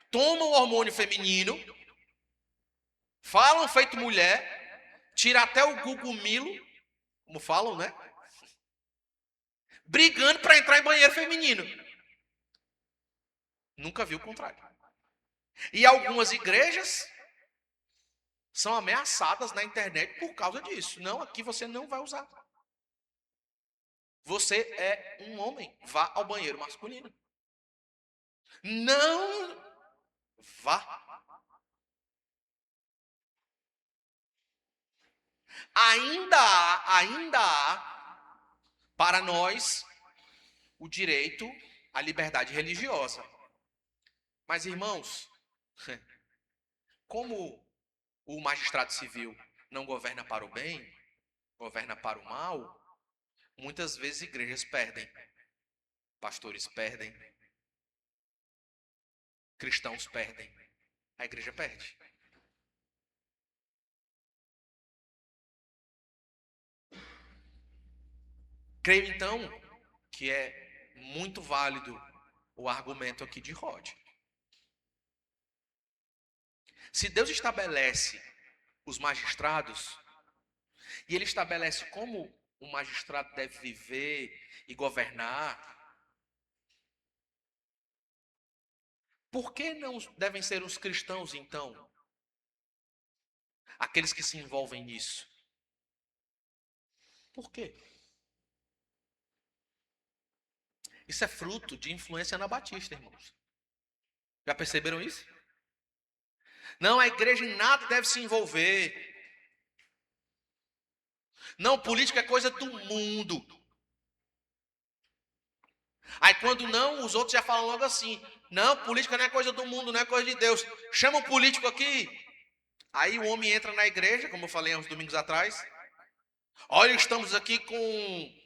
tomam hormônio feminino, falam feito mulher, tira até o gugumilo, como falam, né? Brigando para entrar em banheiro feminino. Nunca vi o contrário. E algumas igrejas são ameaçadas na internet por causa disso. Não, aqui você não vai usar. Você é um homem, vá ao banheiro masculino. Não vá. Ainda há para nós o direito à liberdade religiosa. Mas, irmãos, como o magistrado civil não governa para o bem, governa para o mal, muitas vezes igrejas perdem, pastores perdem, cristãos perdem, a igreja perde. Creio então que é muito válido o argumento aqui de Rod. Se Deus estabelece os magistrados, e Ele estabelece como um magistrado deve viver e governar? Por que não devem ser os cristãos, então, aqueles que se envolvem nisso? Por quê? Isso é fruto de influência anabatista, irmãos. Já perceberam isso? Não, a igreja em nada deve se envolver. Não, política é coisa do mundo. Aí quando não, os outros já falam logo assim: não, política não é coisa do mundo, não é coisa de Deus. Chama o político aqui. Aí o homem entra na igreja, como eu falei há uns domingos atrás. Olha, estamos aqui com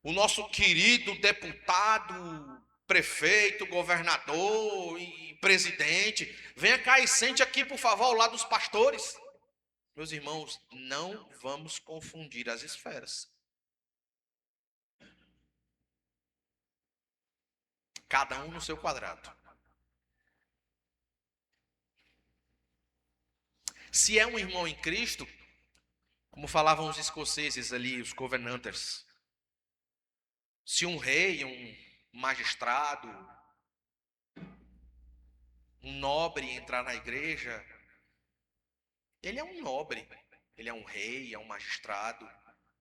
o nosso querido deputado, prefeito, governador e presidente. Venha cá e sente aqui, por favor, ao lado dos pastores. Meus irmãos, não vamos confundir as esferas. Cada um no seu quadrado. Se é um irmão em Cristo, como falavam os escoceses ali, os Covenanters, se um rei, um magistrado, um nobre entrar na igreja, ele é um nobre, ele é um rei, é um magistrado,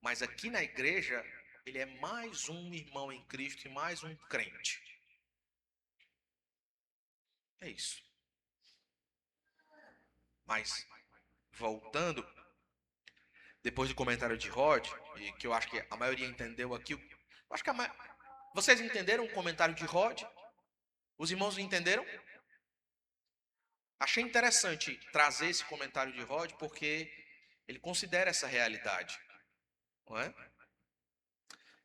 mas aqui na igreja, ele é mais um irmão em Cristo e mais um crente. É isso. Mas, voltando, depois do comentário de Rod, e que eu acho que a maioria entendeu aqui, eu acho que vocês entenderam o comentário de Rod? Os irmãos entenderam? Achei interessante trazer esse comentário de Rod, porque ele considera essa realidade, não é?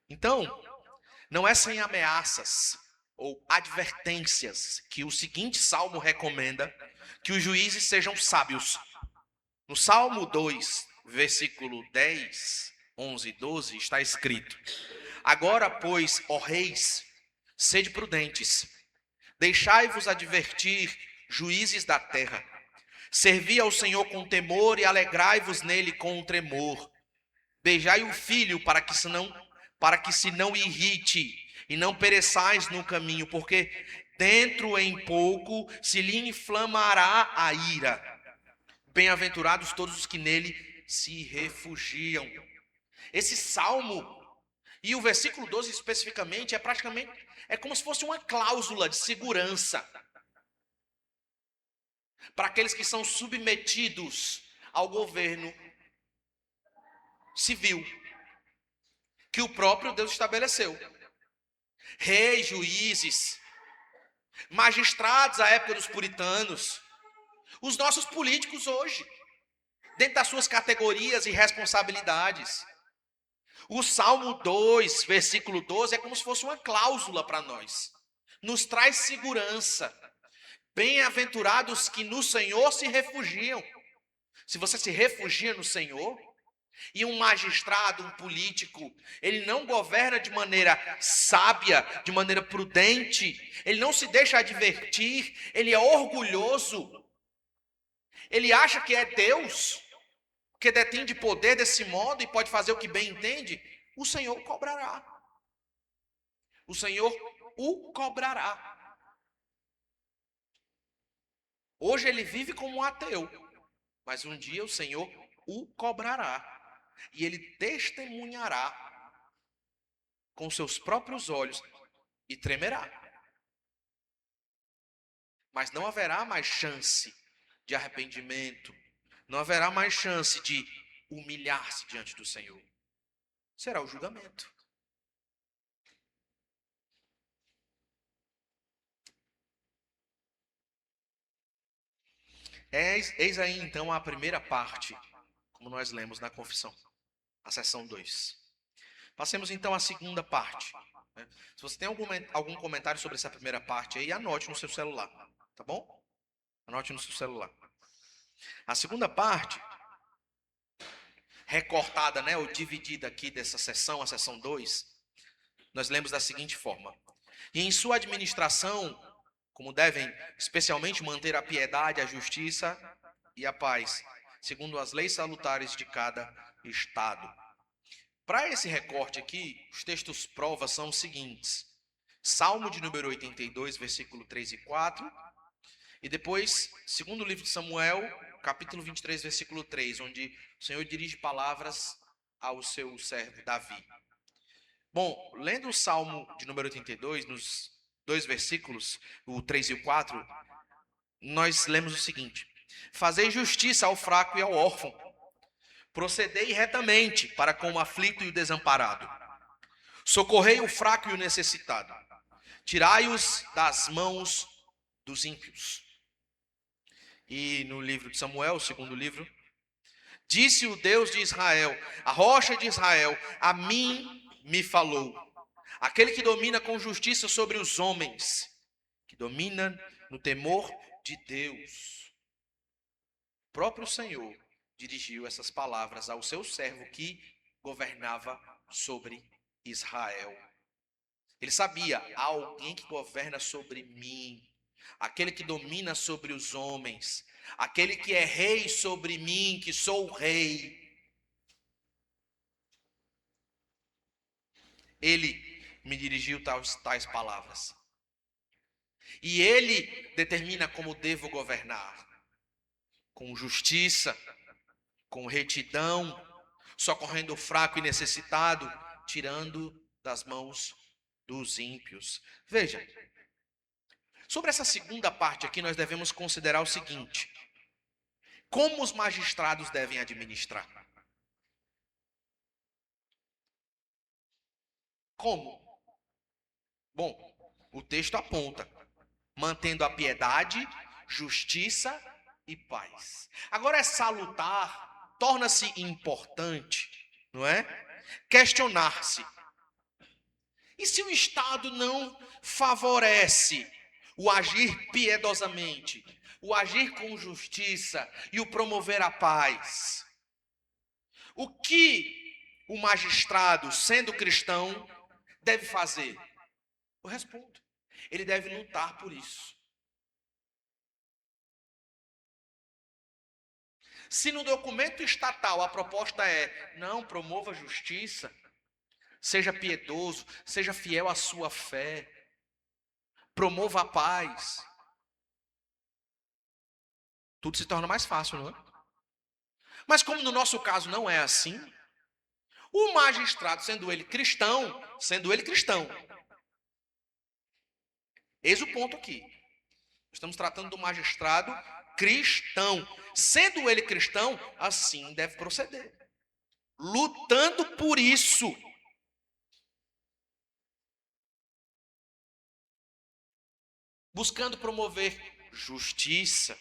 Então, não é sem ameaças ou advertências que o seguinte salmo recomenda que os juízes sejam sábios. No Salmo 2, versículo 10, 11 e 12, está escrito: agora, pois, ó reis, sede prudentes, deixai-vos advertir, juízes da terra. Servi ao Senhor com temor e alegrai-vos nele com tremor. Beijai o filho para que se não irrite e não pereçais no caminho, porque dentro em pouco se lhe inflamará a ira. Bem-aventurados todos os que nele se refugiam. Esse salmo e o versículo 12 especificamente é como se fosse uma cláusula de segurança para aqueles que são submetidos ao governo civil que o próprio Deus estabeleceu. Reis, juízes, magistrados à época dos puritanos, os nossos políticos hoje, dentro das suas categorias e responsabilidades. O Salmo 2, versículo 12, é como se fosse uma cláusula para nós. Nos traz segurança. Bem-aventurados que no Senhor se refugiam. Se você se refugia no Senhor, e um magistrado, um político, ele não governa de maneira sábia, de maneira prudente, ele não se deixa advertir, ele é orgulhoso, ele acha que é Deus, que detém de poder desse modo e pode fazer o que bem entende, o Senhor cobrará. O Senhor o cobrará. Hoje ele vive como um ateu, mas um dia o Senhor o cobrará. E ele testemunhará com seus próprios olhos e tremerá. Mas não haverá mais chance de arrependimento. Não haverá mais chance de humilhar-se diante do Senhor. Será o julgamento. Eis aí então a primeira parte, como nós lemos na confissão, a seção 2. Passemos então à segunda parte. Se você tem algum comentário sobre essa primeira parte aí, anote no seu celular, tá bom? Anote no seu celular. A segunda parte, recortada, ou dividida aqui dessa seção, a seção 2, nós lemos da seguinte forma: e em sua administração, como devem especialmente manter a piedade, a justiça e a paz, segundo as leis salutares de cada estado. Para esse recorte aqui, os textos prova são os seguintes. Salmo de número 82, versículo 3 e 4. E depois, segundo livro de Samuel, capítulo 23, versículo 3, onde o Senhor dirige palavras ao seu servo Davi. Bom, lendo o Salmo de número 82, nos dois versículos, o 3 e o 4, nós lemos o seguinte: Fazei justiça ao fraco e ao órfão, procedei retamente para com o aflito e o desamparado. Socorrei o fraco e o necessitado. Tirai-os das mãos dos ímpios. E no livro de Samuel, o segundo livro, disse o Deus de Israel, a rocha de Israel, a mim me falou. Aquele que domina com justiça sobre os homens, que domina no temor de Deus. O próprio Senhor dirigiu essas palavras ao seu servo que governava sobre Israel. Ele sabia, há alguém que governa sobre mim, aquele que domina sobre os homens, aquele que é rei sobre mim, que sou o rei. Ele me dirigiu tais palavras. E ele determina como devo governar. Com justiça, com retidão, socorrendo o fraco e necessitado, tirando das mãos dos ímpios. Veja, sobre essa segunda parte aqui nós devemos considerar o seguinte: como os magistrados devem administrar? Como? Bom, o texto aponta: mantendo a piedade, justiça e paz. Agora é salutar, torna-se importante, não é? Questionar-se: e se o Estado não favorece o agir piedosamente, o agir com justiça e o promover a paz? O que o magistrado, sendo cristão, deve fazer? Eu respondo: ele deve lutar por isso. Se no documento estatal a proposta é: não, promova a justiça, seja piedoso, seja fiel à sua fé, promova a paz, tudo se torna mais fácil, não é? Mas como no nosso caso não é assim, o magistrado, sendo ele cristão, eis o ponto aqui. Estamos tratando do magistrado cristão. Sendo ele cristão, assim deve proceder. Lutando por isso. Buscando promover justiça.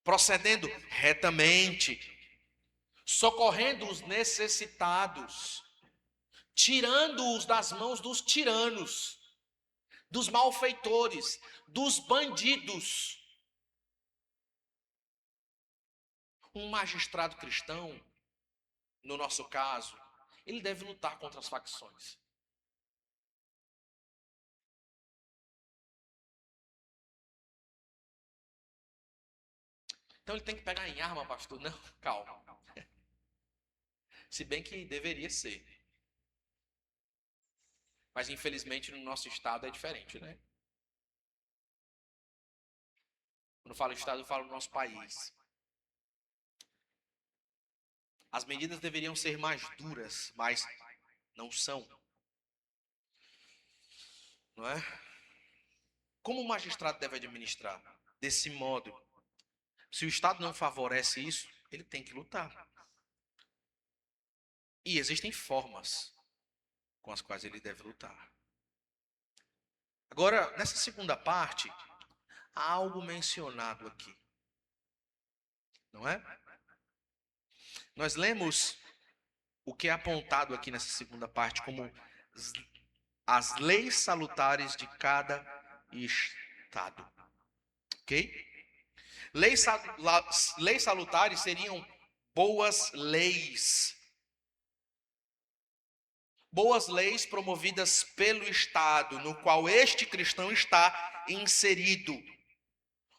Procedendo retamente. Socorrendo os necessitados. Tirando-os das mãos dos tiranos, dos malfeitores, dos bandidos. Um magistrado cristão, no nosso caso, ele deve lutar contra as facções. Então ele tem que pegar em arma, pastor? Não, calma. Se bem que deveria ser. Mas infelizmente no nosso estado é diferente, né? Quando eu falo estado, eu falo no nosso país. As medidas deveriam ser mais duras, mas não são. Não é? Como o magistrado deve administrar? Desse modo. Se o Estado não favorece isso, ele tem que lutar. E existem formas com as quais ele deve lutar. Agora, nessa segunda parte, há algo mencionado aqui. Não é? Nós lemos o que é apontado aqui nessa segunda parte como as leis salutares de cada estado. Ok? Leis salutares seriam boas leis. Boas leis promovidas pelo Estado, no qual este cristão está inserido.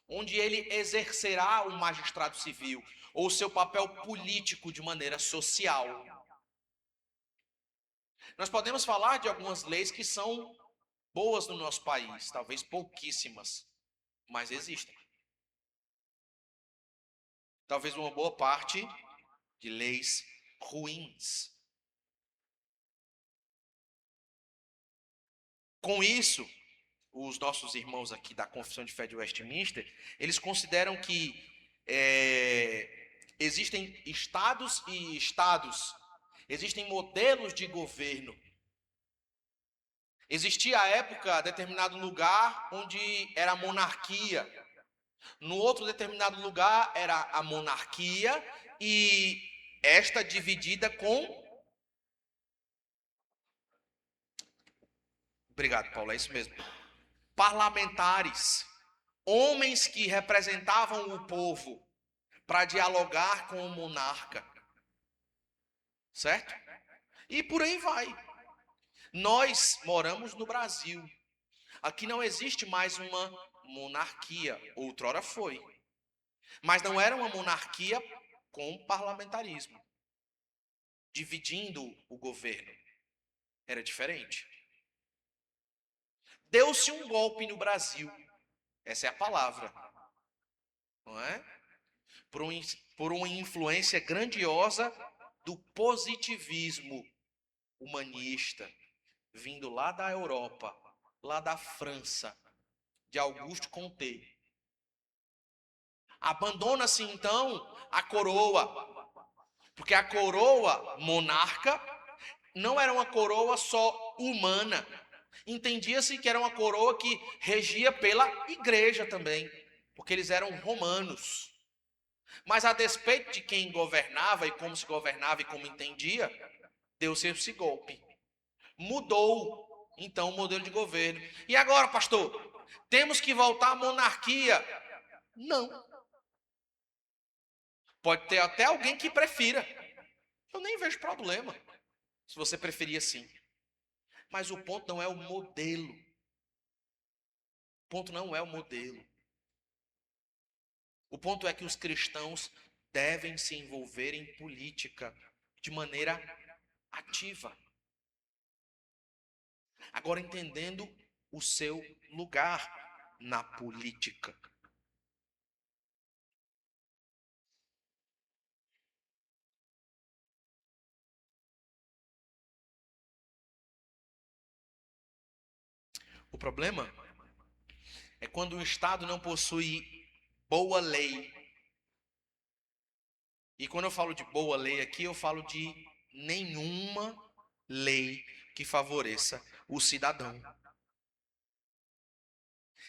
onde ele exercerá o magistrado civil ou seu papel político de maneira social. Nós podemos falar de algumas leis que são boas no nosso país, talvez pouquíssimas, mas existem. Talvez uma boa parte de leis ruins. Com isso, os nossos irmãos aqui da Confissão de Fé de Westminster, eles consideram que existem estados e estados, existem modelos de governo. Existia à época determinado lugar onde era a monarquia, no outro determinado lugar era a monarquia e esta dividida com... Obrigado, Paulo, é isso mesmo. Parlamentares, homens que representavam o povo para dialogar com o monarca, certo? E por aí vai. Nós moramos no Brasil. Aqui não existe mais uma monarquia. Outrora foi. Mas não era uma monarquia com parlamentarismo, dividindo o governo. Era diferente. Deu-se um golpe no Brasil. Essa é a palavra. Não é? Por uma influência grandiosa do positivismo humanista, vindo lá da Europa, lá da França, de Auguste Comte. Abandona-se então a coroa, porque a coroa monarca não era uma coroa só humana. Entendia-se que era uma coroa que regia pela igreja também, porque eles eram romanos. Mas a despeito de quem governava e como se governava e como entendia, deu-se esse golpe. Mudou, então, o modelo de governo. E agora, pastor, temos que voltar à monarquia? Não. Pode ter até alguém que prefira. Eu nem vejo problema, se você preferir assim. Mas o ponto não é o modelo. O ponto não é o modelo. O ponto é que os cristãos devem se envolver em política de maneira ativa. Agora entendendo o seu lugar na política. O problema é quando o Estado não possui boa lei. E quando eu falo de boa lei aqui, eu falo de nenhuma lei que favoreça o cidadão.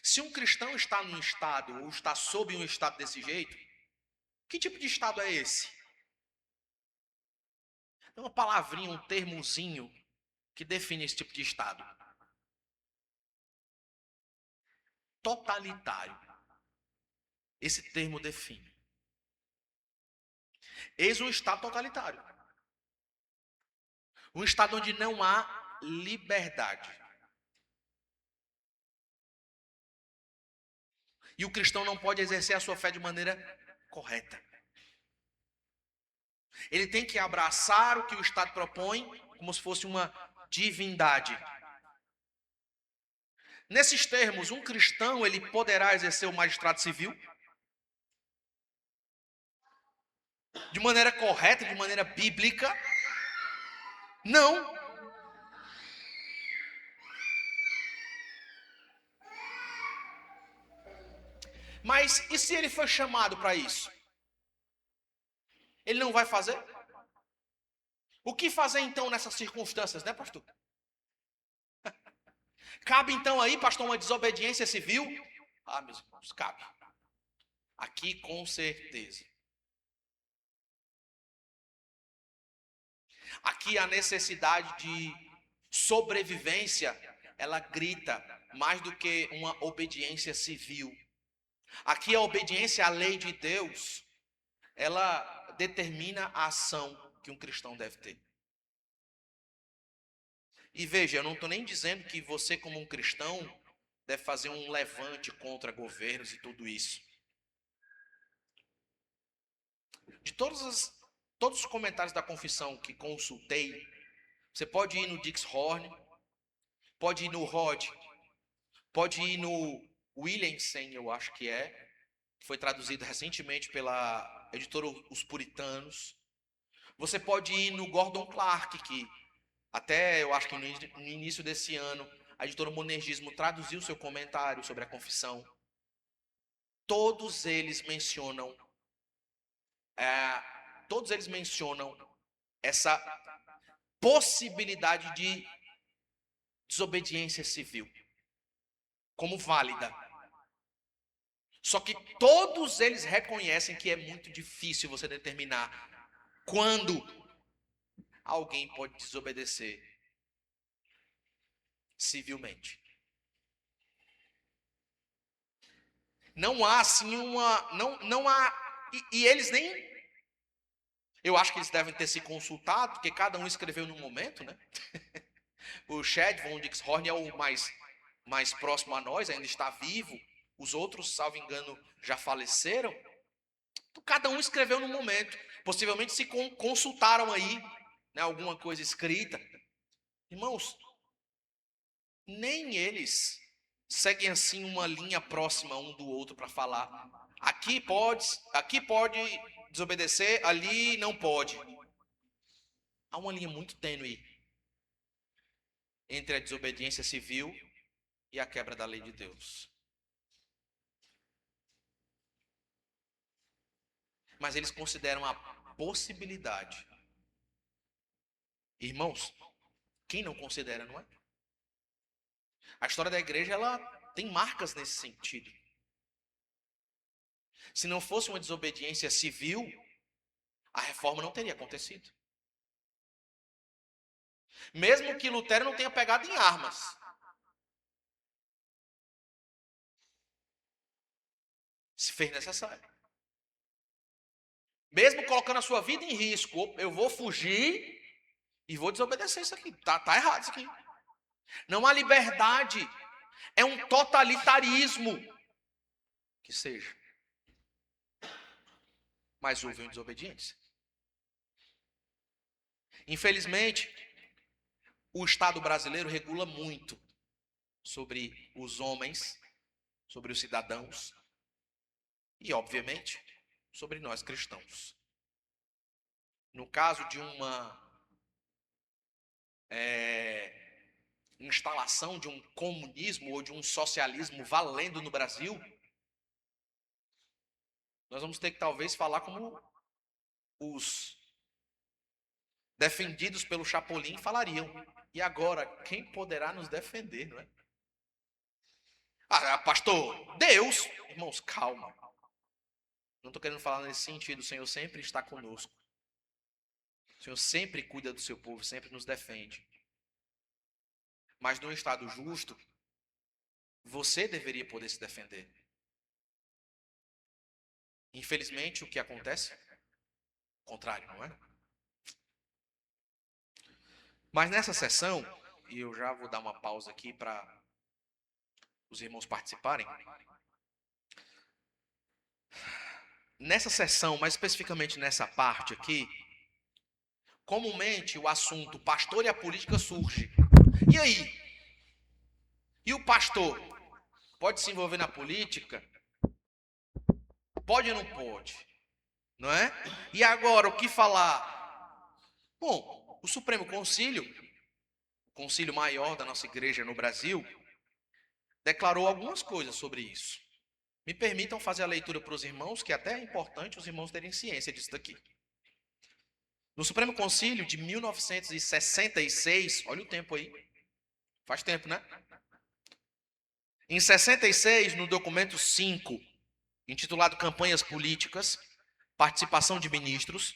Se um cristão está num estado ou está sob um estado desse jeito, que tipo de estado é esse? É uma palavrinha, um termozinho que define esse tipo de estado. Totalitário. Esse termo define. Eis um estado totalitário. Um estado onde não há liberdade. E o cristão não pode exercer a sua fé de maneira correta. Ele tem que abraçar o que o Estado propõe como se fosse uma divindade. Nesses termos, um cristão ele poderá exercer o magistrado civil de maneira correta, de maneira bíblica? Não. Mas e se ele foi chamado para isso? Ele não vai fazer? O que fazer então nessas circunstâncias, né, pastor? Cabe então aí, pastor, uma desobediência civil? Ah, meus irmãos, cabe. Aqui com certeza. Aqui a necessidade de sobrevivência, ela grita mais do que uma obediência civil. Aqui a obediência à lei de Deus, ela determina a ação que um cristão deve ter. E veja, eu não estou nem dizendo que você como um cristão deve fazer um levante contra governos e tudo isso. de todos os comentários da confissão que consultei, você pode ir no Dix Horn, pode ir no Rod, pode ir no Williamson, eu acho que foi traduzido recentemente pela editora Os Puritanos. Você pode ir no Gordon Clark, que até eu acho que no início desse ano, a editora Monergismo traduziu seu comentário sobre a confissão. Todos eles mencionam essa possibilidade de desobediência civil como válida. Só que todos eles reconhecem que é muito difícil você determinar quando alguém pode desobedecer civilmente. Não há assim não há, e eles nem, eu acho que eles devem ter se consultado, porque cada um escreveu num momento, né? O Chad von Dixhorn é o mais próximo a nós, ainda está vivo. Os outros, salvo engano, já faleceram. Então, cada um escreveu num momento. Possivelmente se consultaram aí, né, alguma coisa escrita. Irmãos, nem eles seguem assim uma linha próxima um do outro para falar. Aqui pode desobedecer, ali não pode. Há uma linha muito tênue entre a desobediência civil e a quebra da lei de Deus. Mas eles consideram a possibilidade. Irmãos, quem não considera, não é? A história da igreja, ela tem marcas nesse sentido. Se não fosse uma desobediência civil, a reforma não teria acontecido. Mesmo que Lutero não tenha pegado em armas. Se fez necessário. Mesmo colocando a sua vida em risco, eu vou fugir e vou desobedecer isso aqui. Tá errado isso aqui. Não há liberdade. É um totalitarismo. Que seja. Mas houve uma desobediência. Infelizmente, o Estado brasileiro regula muito sobre os homens, sobre os cidadãos e, obviamente, sobre nós cristãos. No caso de uma instalação de um comunismo ou de um socialismo valendo no Brasil, nós vamos ter que talvez falar como os defendidos pelo Chapolin falariam. E agora, quem poderá nos defender, não é? Pastor, Deus! Irmãos, calma. Não estou querendo falar nesse sentido. O Senhor sempre está conosco. O Senhor sempre cuida do seu povo, sempre nos defende. Mas num estado justo, você deveria poder se defender. Infelizmente, o que acontece? O contrário, não é? Mas nessa sessão, e eu já vou dar uma pausa aqui para os irmãos participarem. Nessa sessão, mais especificamente nessa parte aqui, comumente o assunto pastor e a política surge. E aí? E o pastor pode se envolver na política? Pode ou não pode? Não é? E agora, o que falar? Bom, o Supremo Concílio, o concílio maior da nossa igreja no Brasil, declarou algumas coisas sobre isso. Me permitam fazer a leitura para os irmãos, que até é importante os irmãos terem ciência disso daqui. No Supremo Concílio de 1966, olha o tempo aí, faz tempo, né? Em 66, no documento 5, intitulado Campanhas Políticas, Participação de Ministros,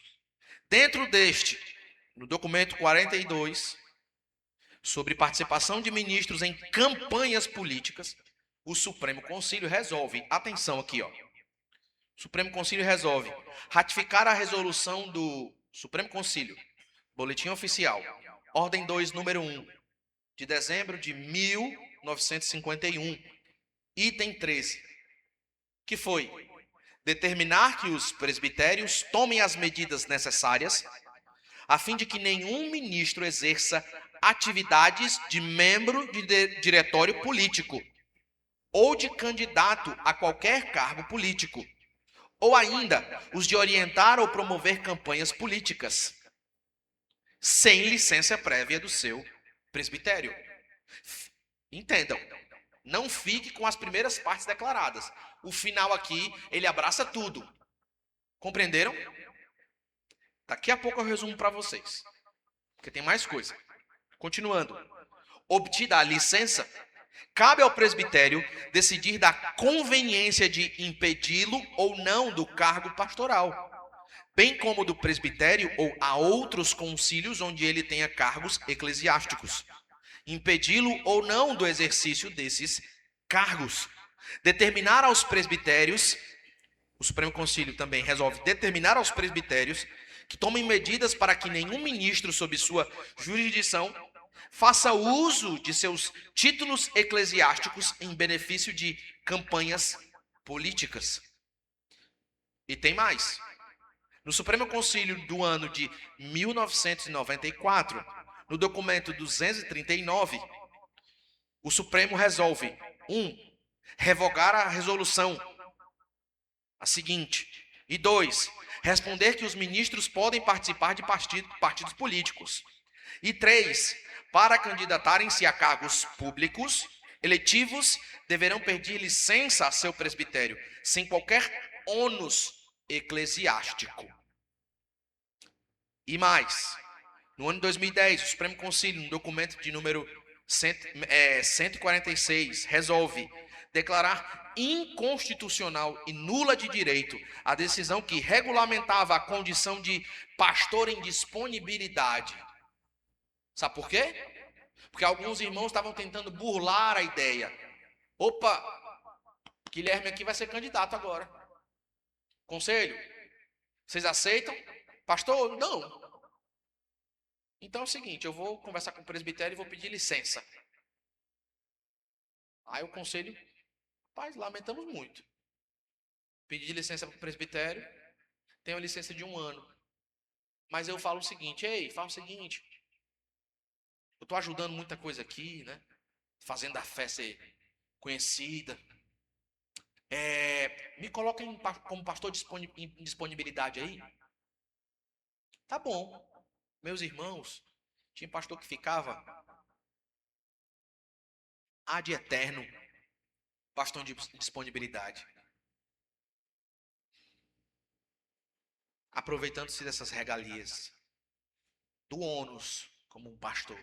dentro deste, no documento 42, sobre participação de ministros em campanhas políticas, o Supremo Concílio resolve, atenção aqui, ó. O Supremo Concílio resolve ratificar a resolução do Supremo Concílio, Boletim Oficial, Ordem 2, número 1, de dezembro de 1951, item 13, que foi: determinar que os presbitérios tomem as medidas necessárias a fim de que nenhum ministro exerça atividades de membro de diretório político ou de candidato a qualquer cargo político, ou ainda os de orientar ou promover campanhas políticas, sem licença prévia do seu presbitério. Entendam, não fique com as primeiras partes declaradas. O final aqui, ele abraça tudo. Compreenderam? Daqui a pouco eu resumo para vocês, porque tem mais coisa. Continuando. Obtida a licença, cabe ao presbitério decidir da conveniência de impedi-lo ou não do cargo pastoral, bem como do presbitério ou a outros concílios onde ele tenha cargos eclesiásticos. Impedi-lo ou não do exercício desses cargos. Determinar aos presbitérios, o Supremo Concílio também resolve determinar aos presbitérios que tomem medidas para que nenhum ministro sob sua jurisdição faça uso de seus títulos eclesiásticos em benefício de campanhas políticas. E tem mais. No Supremo Concílio do ano de 1994, no documento 239, o Supremo resolve: 1. Revogar a resolução, a seguinte. E 2. Responder que os ministros podem participar de partidos políticos. E 3. Para candidatarem-se a cargos públicos, eletivos, deverão pedir licença a seu presbitério, sem qualquer ônus eclesiástico. E mais, no ano de 2010, o Supremo Concílio, no documento de número 146, resolve declarar inconstitucional e nula de direito a decisão que regulamentava a condição de pastor em disponibilidade. Sabe por quê? Porque alguns irmãos estavam tentando burlar a ideia. Opa, Guilherme aqui vai ser candidato agora. Conselho, vocês aceitam? Pastor, não. Então é o seguinte, eu vou conversar com o presbitério e vou pedir licença. Aí o conselho, rapaz, lamentamos muito. Pedi licença para o presbitério, tenho licença de 1 ano. Mas eu falo o seguinte, fala o seguinte, eu estou ajudando muita coisa aqui, né? Fazendo a fé ser conhecida. Me coloquem como pastor em disponibilidade aí. Tá bom. Meus irmãos, tinha pastor que ficava ad eterno, pastor de disponibilidade. Aproveitando-se dessas regalias, do ônus como um pastor.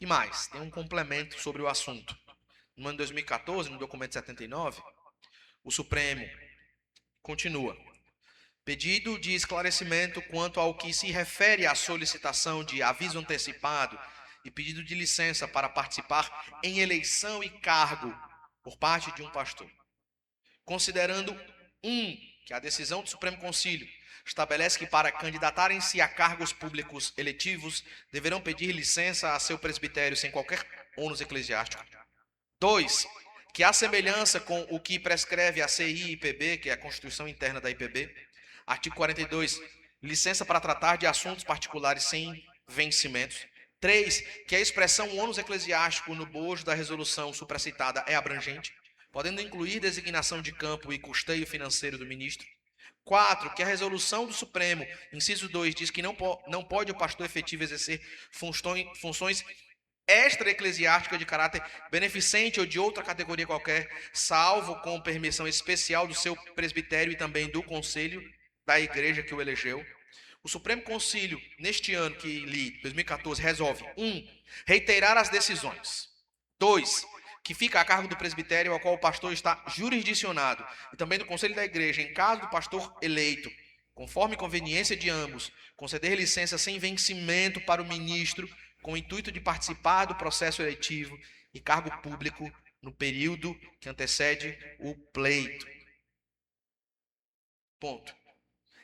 E mais, tem um complemento sobre o assunto. No ano de 2014, no documento 79, o Supremo continua. Pedido de esclarecimento quanto ao que se refere à solicitação de aviso antecipado e pedido de licença para participar em eleição e cargo por parte de um pastor. Considerando que a decisão do Supremo Concílio estabelece que para candidatarem-se a cargos públicos eletivos deverão pedir licença a seu presbitério sem qualquer ônus eclesiástico. 2. Que a semelhança com o que prescreve a CI-IPB, que é a Constituição Interna da IPB, artigo 42, licença para tratar de assuntos particulares sem vencimentos. 3. Que a expressão ônus eclesiástico no bojo da resolução supracitada é abrangente, podendo incluir designação de campo e custeio financeiro do ministro. 4. Que a resolução do Supremo, inciso 2, diz que não pode o pastor efetivo exercer funções extra-eclesiásticas de caráter beneficente ou de outra categoria qualquer, salvo com permissão especial do seu presbitério e também do conselho da igreja que o elegeu. O Supremo Concílio, neste ano que li, 2014, resolve: reiterar as decisões. 2. Que fica a cargo do presbitério ao qual o pastor está jurisdicionado e também do conselho da igreja, em caso do pastor eleito, conforme conveniência de ambos, conceder licença sem vencimento para o ministro com o intuito de participar do processo eletivo e cargo público no período que antecede o pleito. Ponto.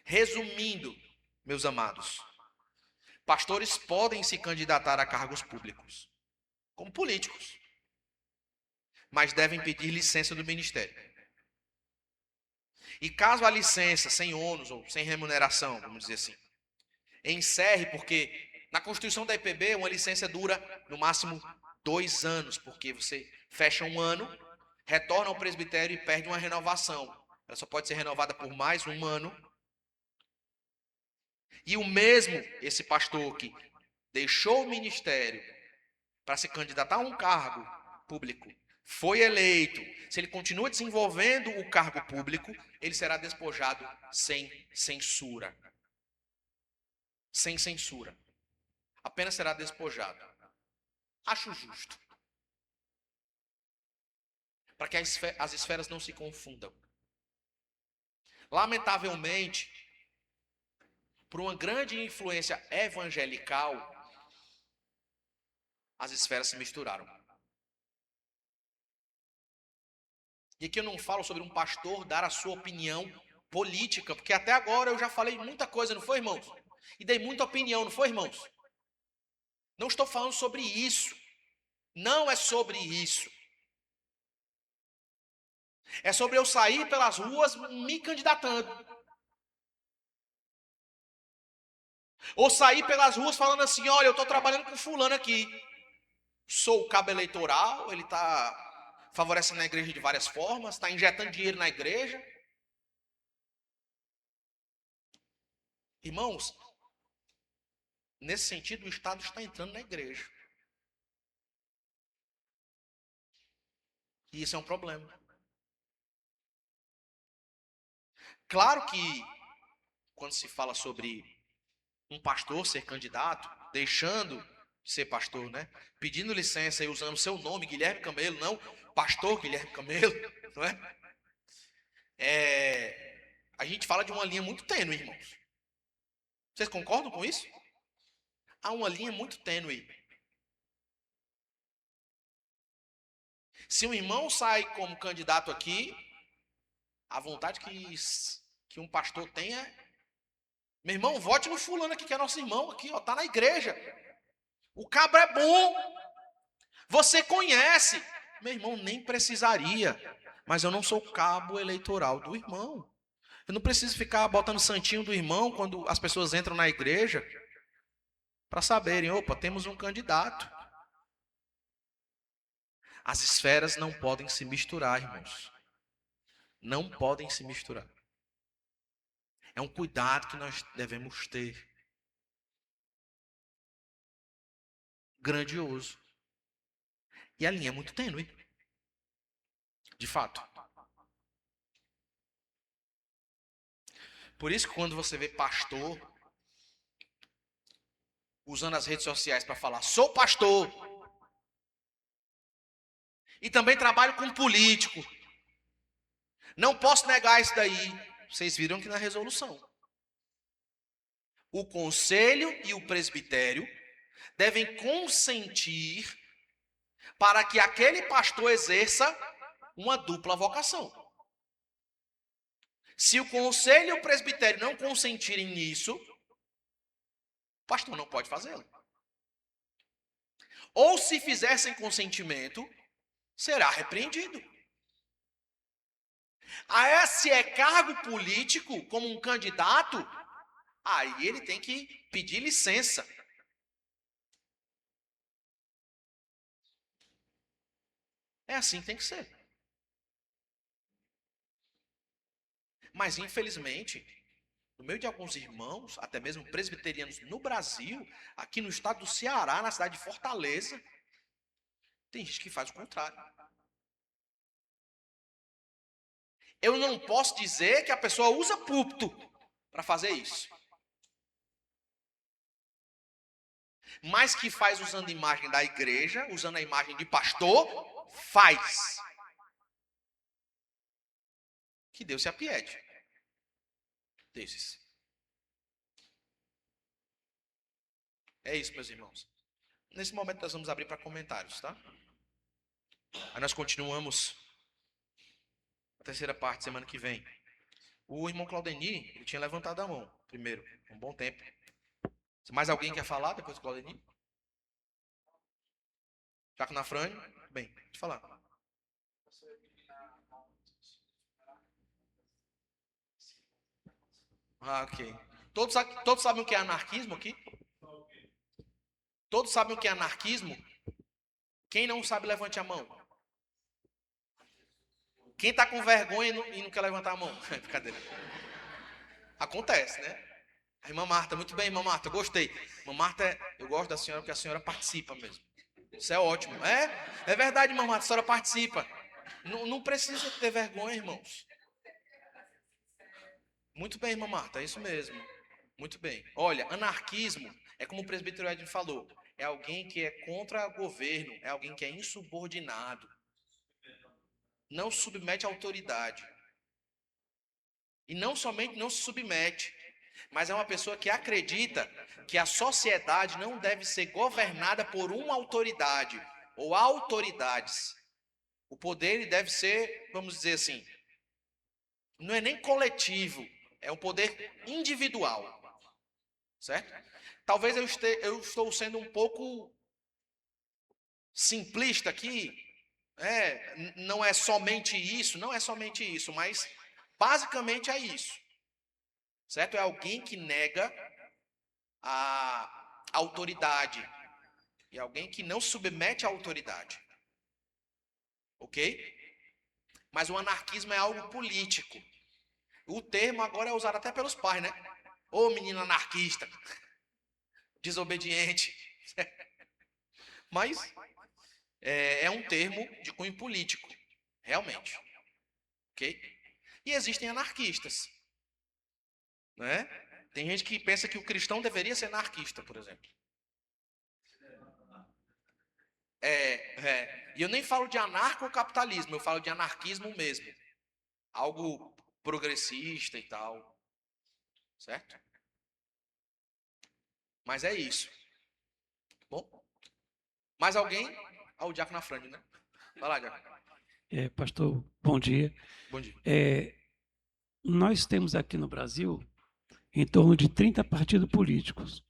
Resumindo, meus amados, pastores podem se candidatar a cargos públicos como políticos. mas devem pedir licença do ministério. E caso a licença sem ônus ou sem remuneração, vamos dizer assim, encerre, porque na Constituição da IPB uma licença dura no máximo 2 anos, porque você fecha um ano, retorna ao presbitério e perde uma renovação. Ela só pode ser renovada por mais um ano. E o mesmo, esse pastor que deixou o ministério para se candidatar a um cargo público, foi eleito, se ele continua desenvolvendo o cargo público, ele será despojado sem censura. Sem censura. Apenas será despojado. Acho justo. Para que as esferas não se confundam. Lamentavelmente, por uma grande influência evangelical, as esferas se misturaram. E aqui eu não falo sobre um pastor dar a sua opinião política, porque até agora eu já falei muita coisa, não foi, irmãos? E dei muita opinião, não foi, irmãos? Não estou falando sobre isso. Não é sobre isso. É sobre eu sair pelas ruas me candidatando. Ou sair pelas ruas falando assim, olha, eu estou trabalhando com fulano aqui. Sou o cabo eleitoral, ele está favorecendo a igreja de várias formas, está injetando dinheiro na igreja. Irmãos, nesse sentido, o Estado está entrando na igreja. E isso é um problema. Claro que, quando se fala sobre um pastor ser candidato, deixando de ser pastor, né? Pedindo licença e usando seu nome, Guilherme Camelo, não pastor Guilherme Camelo, não é? A gente fala de uma linha muito tênue, irmãos. Vocês concordam com isso? Há uma linha muito tênue. Se um irmão sai como candidato aqui, a vontade que um pastor tem é: meu irmão, vote no fulano aqui, que é nosso irmão aqui, ó, tá na igreja. O cabra é bom. Você conhece. Meu irmão, nem precisaria. Mas eu não sou cabo eleitoral do irmão. Eu não preciso ficar botando santinho do irmão quando as pessoas entram na igreja para saberem, opa, temos um candidato. As esferas não podem se misturar, irmãos. Não podem se misturar. É um cuidado que nós devemos ter. Grandioso. E a linha é muito tênue. De fato. Por isso que quando você vê pastor usando as redes sociais para falar, sou pastor, e também trabalho com político, não posso negar isso daí. Vocês viram que na resolução, o conselho e o presbitério devem consentir para que aquele pastor exerça uma dupla vocação. Se o conselho e o presbitério não consentirem nisso, o pastor não pode fazê-lo. Ou se fizer sem consentimento, será repreendido. Se é cargo político, como um candidato, aí ele tem que pedir licença. É assim que tem que ser. Mas, infelizmente, no meio de alguns irmãos, até mesmo presbiterianos no Brasil, aqui no estado do Ceará, na cidade de Fortaleza, tem gente que faz o contrário. Eu não posso dizer que a pessoa usa púlpito para fazer isso. Mas que faz usando a imagem da igreja, usando a imagem de pastor, faz. Que Deus se apiede desses. É isso, meus irmãos. Nesse momento nós vamos abrir para comentários, tá? Aí nós continuamos a terceira parte semana que vem. O irmão Claudeni, ele tinha levantado a mão primeiro, um bom tempo. Se mais alguém quer falar depois do Claudeni? Jaco Nafrânio? Bem, pode falar. Ah, ok. Todos sabem o que é anarquismo aqui? Todos sabem o que é anarquismo? Quem não sabe, levante a mão. Quem está com vergonha e não quer levantar a mão? É brincadeira. Acontece, né? A irmã Marta, muito bem, irmã Marta, gostei. Irmã Marta, eu gosto da senhora porque a senhora participa mesmo. Isso é ótimo. É verdade, irmã Marta, a senhora participa. Não precisa ter vergonha, irmãos. Muito bem, irmã Marta, é isso mesmo. Muito bem. Olha, anarquismo é como o presbítero Edwin falou. É alguém que é contra o governo, é alguém que é insubordinado. Não se submete à autoridade. E não somente não se submete, mas é uma pessoa que acredita que a sociedade não deve ser governada por uma autoridade ou autoridades. O poder ele deve ser, vamos dizer assim, não é nem coletivo, é um poder individual, certo? Talvez eu estou sendo um pouco simplista aqui, não é somente isso, não é somente isso, mas basicamente é isso, certo? É alguém que nega a autoridade e alguém que não submete à autoridade, ok? Mas o anarquismo é algo político. O termo agora é usado até pelos pais, né? Ô menino anarquista, desobediente. Mas é um termo de cunho político, realmente, ok? E existem anarquistas, né? Tem gente que pensa que o cristão deveria ser anarquista, por exemplo. E eu nem falo de anarcocapitalismo, eu falo de anarquismo mesmo. Algo progressista e tal, certo? Mas é isso. Bom, mais alguém? Ah, o Diácono Afrânio, né? Vai lá, Diácono. Pastor, bom dia. Bom dia. Nós temos aqui no Brasil em torno de 30 partidos políticos.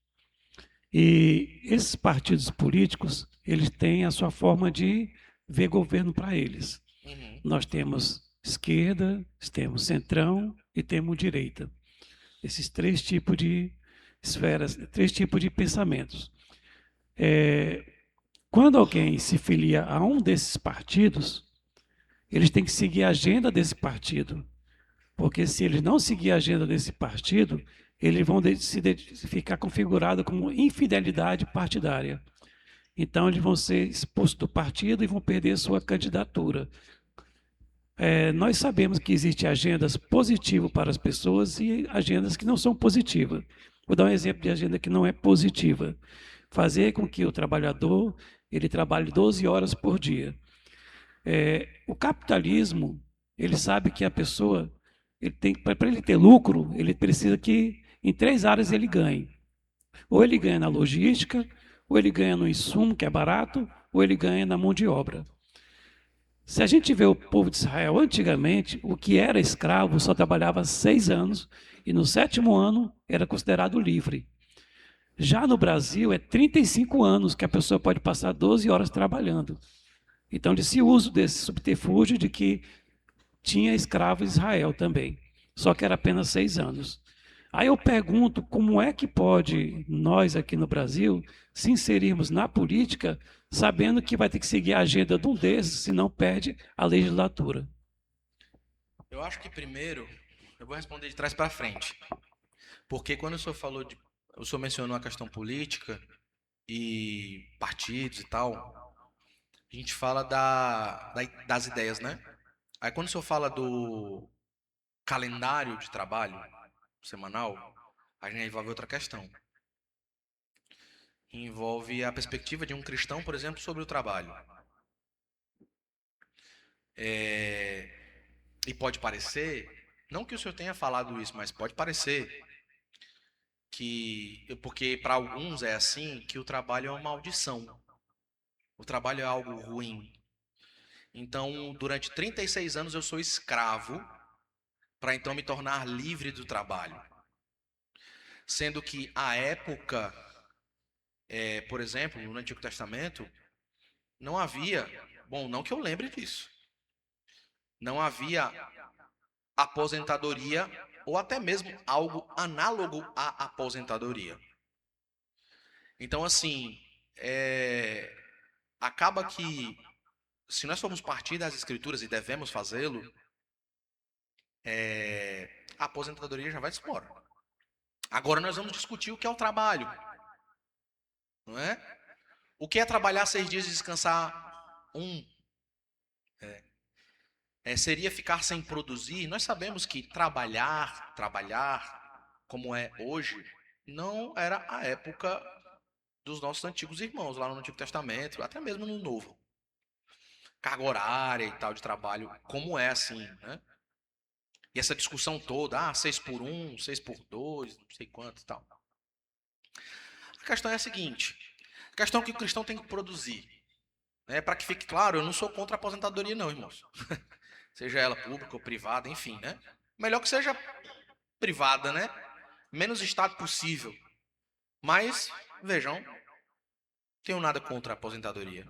E esses partidos políticos, eles têm a sua forma de ver governo para eles. Uhum. Nós temos esquerda, temos centrão e temos direita. Esses três tipos de esferas, três tipos de pensamentos. Quando alguém se filia a um desses partidos, eles têm que seguir a agenda desse partido. Porque se eles não seguir a agenda desse partido, eles vão ficar configurados como infidelidade partidária. Então, eles vão ser expulsos do partido e vão perder sua candidatura. Nós sabemos que existem agendas positivas para as pessoas e agendas que não são positivas. Vou dar um exemplo de agenda que não é positiva. Fazer com que o trabalhador ele trabalhe 12 horas por dia. O capitalismo, ele sabe que a pessoa, para ele ter lucro, ele precisa que em 3 áreas ele ganhe. Ou ele ganha na logística, ou ele ganha no insumo, que é barato, ou ele ganha na mão de obra. Se a gente vê o povo de Israel antigamente, o que era escravo só trabalhava 6 anos e no 7º ano era considerado livre. Já no Brasil é 35 anos que a pessoa pode passar 12 horas trabalhando. Então, desse uso desse subterfúgio de que tinha escravo em Israel também, só que era apenas 6 anos. Aí eu pergunto, como é que pode nós aqui no Brasil se inserirmos na política sabendo que vai ter que seguir a agenda de um desses, senão perde a legislatura? Eu acho que primeiro, eu vou responder de trás para frente. Porque quando o senhor mencionou a questão política e partidos e tal, a gente fala das ideias, né? Aí quando o senhor fala do calendário de trabalho semanal, a gente envolve outra questão. Envolve a perspectiva de um cristão, por exemplo, sobre o trabalho. E pode parecer, não que o senhor tenha falado isso, mas pode parecer porque para alguns é assim, que o trabalho é uma maldição. O trabalho é algo ruim. Então, durante 36 anos eu sou escravo para então me tornar livre do trabalho. Sendo que a época, por exemplo, no Antigo Testamento, não havia, bom, não que eu lembre disso, não havia aposentadoria ou até mesmo algo análogo à aposentadoria. Então, assim, acaba que, se nós formos partir das Escrituras e devemos fazê-lo, a aposentadoria já vai embora. Agora nós vamos discutir o que é o trabalho, não é? O que é trabalhar 6 dias e descansar um? Seria ficar sem produzir? Nós sabemos que trabalhar, como é hoje, não era a época dos nossos antigos irmãos, lá no Antigo Testamento, até mesmo no Novo. Carga horária e tal de trabalho, como é assim, né? E essa discussão toda, 6 por 1, 6 por 2, não sei quanto e tal. A questão é a seguinte, a questão é que o cristão tem que produzir. Né? Para que fique claro, eu não sou contra a aposentadoria não, irmãos. Seja ela pública ou privada, enfim, né? Melhor que seja privada, né? Menos Estado possível. Mas, vejam, tenho nada contra a aposentadoria.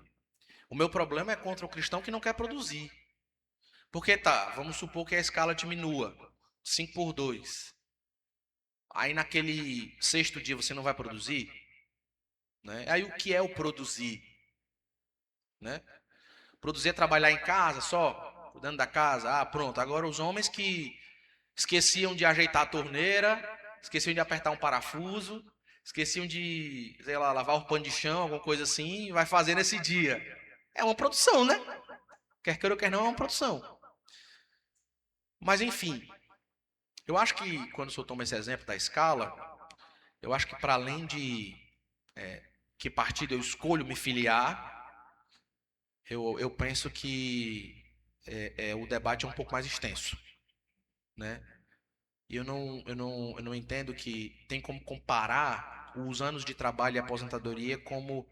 O meu problema é contra o cristão que não quer produzir. Porque vamos supor que a escala diminua, 5 por 2. Aí naquele 6º dia você não vai produzir? Né? Aí o que é o produzir? Né? Produzir é trabalhar em casa só, cuidando da casa. Pronto, agora os homens que esqueciam de ajeitar a torneira, esqueciam de apertar um parafuso, esqueciam de, sei lá, lavar o pano de chão, alguma coisa assim, vai fazer nesse dia. É uma produção, né? Quer queira ou quer não, é uma produção. Mas enfim, eu acho que quando o senhor toma esse exemplo da escala, eu acho que para além de que partido eu escolho me filiar, eu penso que o debate é um pouco mais extenso, né? E eu não entendo que tem como comparar os anos de trabalho e aposentadoria como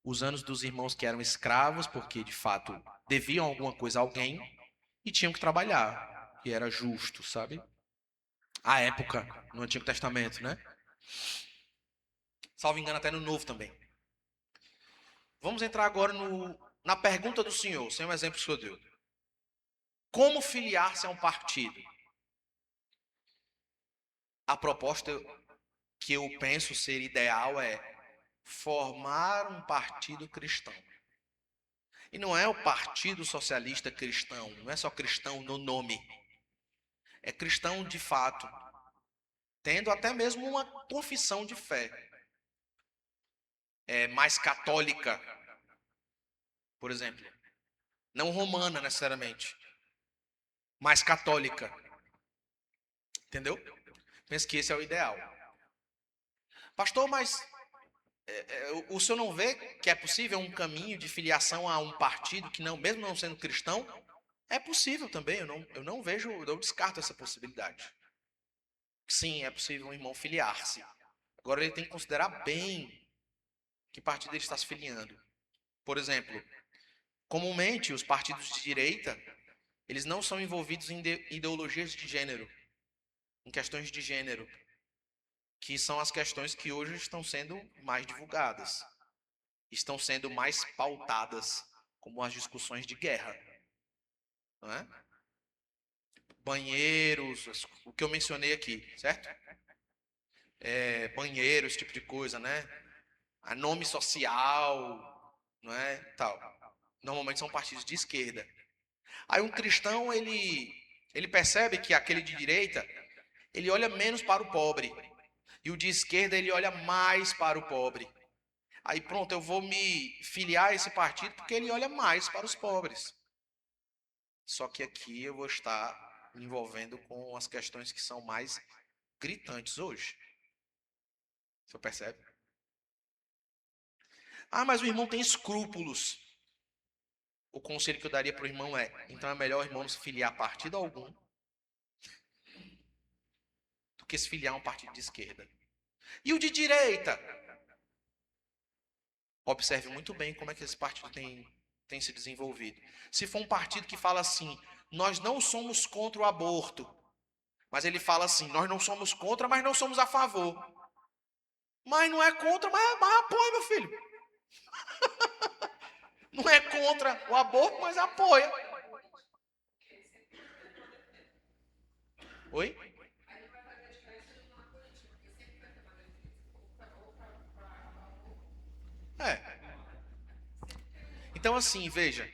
os anos dos irmãos que eram escravos, porque de fato deviam alguma coisa a alguém e tinham que trabalhar, e era justo, sabe? A época, no Antigo Testamento, né? Salvo engano, até no Novo também. Vamos entrar agora na pergunta do senhor, sem o exemplo que o senhor deu. Como filiar-se a um partido? A proposta que eu penso ser ideal é formar um partido cristão. E não é o Partido Socialista Cristão, não é só cristão no nome. É cristão de fato, tendo até mesmo uma confissão de fé. Mais católica, por exemplo. Não romana necessariamente, mais católica. Entendeu? Penso que esse é o ideal. Pastor, mas o senhor não vê que é possível um caminho de filiação a um partido que não, mesmo não sendo cristão? É possível também, eu não vejo, eu não descarto essa possibilidade. Sim, é possível um irmão filiar-se. Agora ele tem que considerar bem que partido ele está se filiando. Por exemplo, comumente os partidos de direita, eles não são envolvidos em ideologias de gênero, em questões de gênero, que são as questões que hoje estão sendo mais divulgadas, estão sendo mais pautadas, como as discussões de guerra, não é? Banheiros, o que eu mencionei aqui, certo? Banheiro, esse tipo de coisa, né? A nome social, não é? Tal. Normalmente são partidos de esquerda. Aí um cristão, ele percebe que aquele de direita, ele olha menos para o pobre. E o de esquerda, ele olha mais para o pobre. Aí pronto, eu vou me filiar a esse partido porque ele olha mais para os pobres. Só que aqui eu vou estar me envolvendo com as questões que são mais gritantes hoje. O senhor percebe? Mas o irmão tem escrúpulos. O conselho que eu daria para o irmão então é melhor o irmão não se filiar a partido algum do que se filiar a um partido de esquerda. E o de direita? Observe muito bem como é que esse partido tem se desenvolvido. Se for um partido que fala assim, nós não somos contra o aborto, mas ele fala assim, nós não somos contra, mas não somos a favor. Mas não é contra, mas apoia, meu filho. Não é contra o aborto, mas apoia. Oi? Então, assim, veja,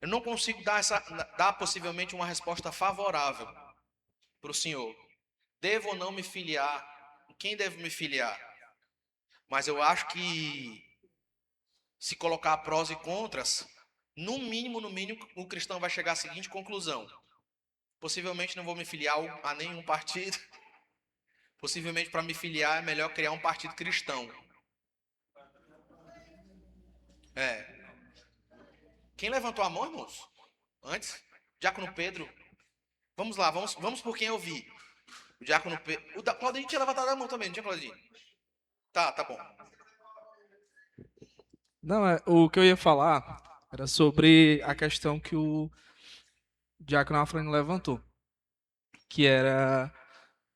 eu não consigo dar possivelmente uma resposta favorável para o senhor. Devo ou não me filiar? Quem deve me filiar? Mas eu acho que, se colocar prós e contras, no mínimo, o cristão vai chegar à seguinte conclusão: possivelmente não vou me filiar a nenhum partido. Possivelmente, para me filiar, é melhor criar um partido cristão. Quem levantou a mão, irmãos? Antes? Diácono Pedro. Vamos lá, vamos por quem eu vi. O Diácono Pedro. O Claudinho tinha levantado a mão também, não tinha, Claudinho? Tá bom. Não, o que eu ia falar era sobre a questão que o Diácono Afrânio levantou, que era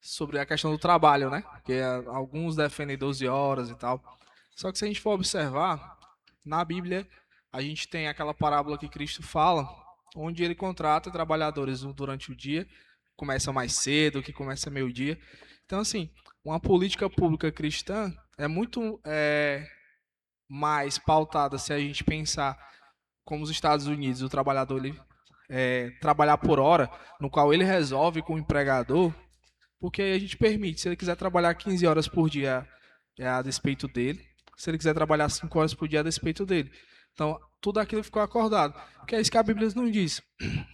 sobre a questão do trabalho, né? Porque alguns defendem 12 horas e tal. Só que se a gente for observar, na Bíblia, a gente tem aquela parábola que Cristo fala, onde ele contrata trabalhadores durante o dia, começa mais cedo, que começa meio-dia. Então, assim, uma política pública cristã é muito mais pautada se a gente pensar como os Estados Unidos, o trabalhador ele trabalhar por hora, no qual ele resolve com o empregador, porque aí a gente permite, se ele quiser trabalhar 15 horas por dia, é a despeito dele, se ele quiser trabalhar 5 horas por dia, é a despeito dele. Então, tudo aquilo ficou acordado, porque é isso que a Bíblia não diz.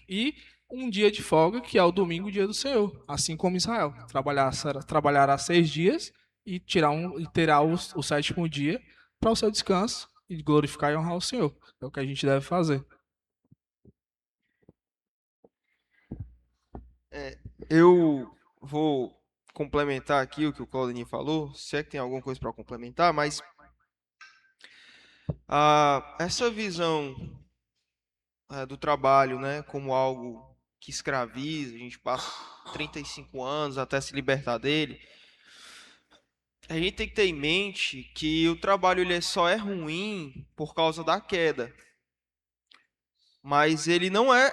E um dia de folga, que é o domingo, o dia do Senhor, assim como Israel, trabalhará 6 dias e terá o sétimo dia para o seu descanso e glorificar e honrar o Senhor. É o que a gente deve fazer. Eu vou complementar aqui o que o Claudinei falou, se é que tem alguma coisa para complementar, mas essa visão do trabalho, né, como algo que escraviza, a gente passa 35 anos até se libertar dele, a gente tem que ter em mente que o trabalho ele só é ruim por causa da queda, mas ele não é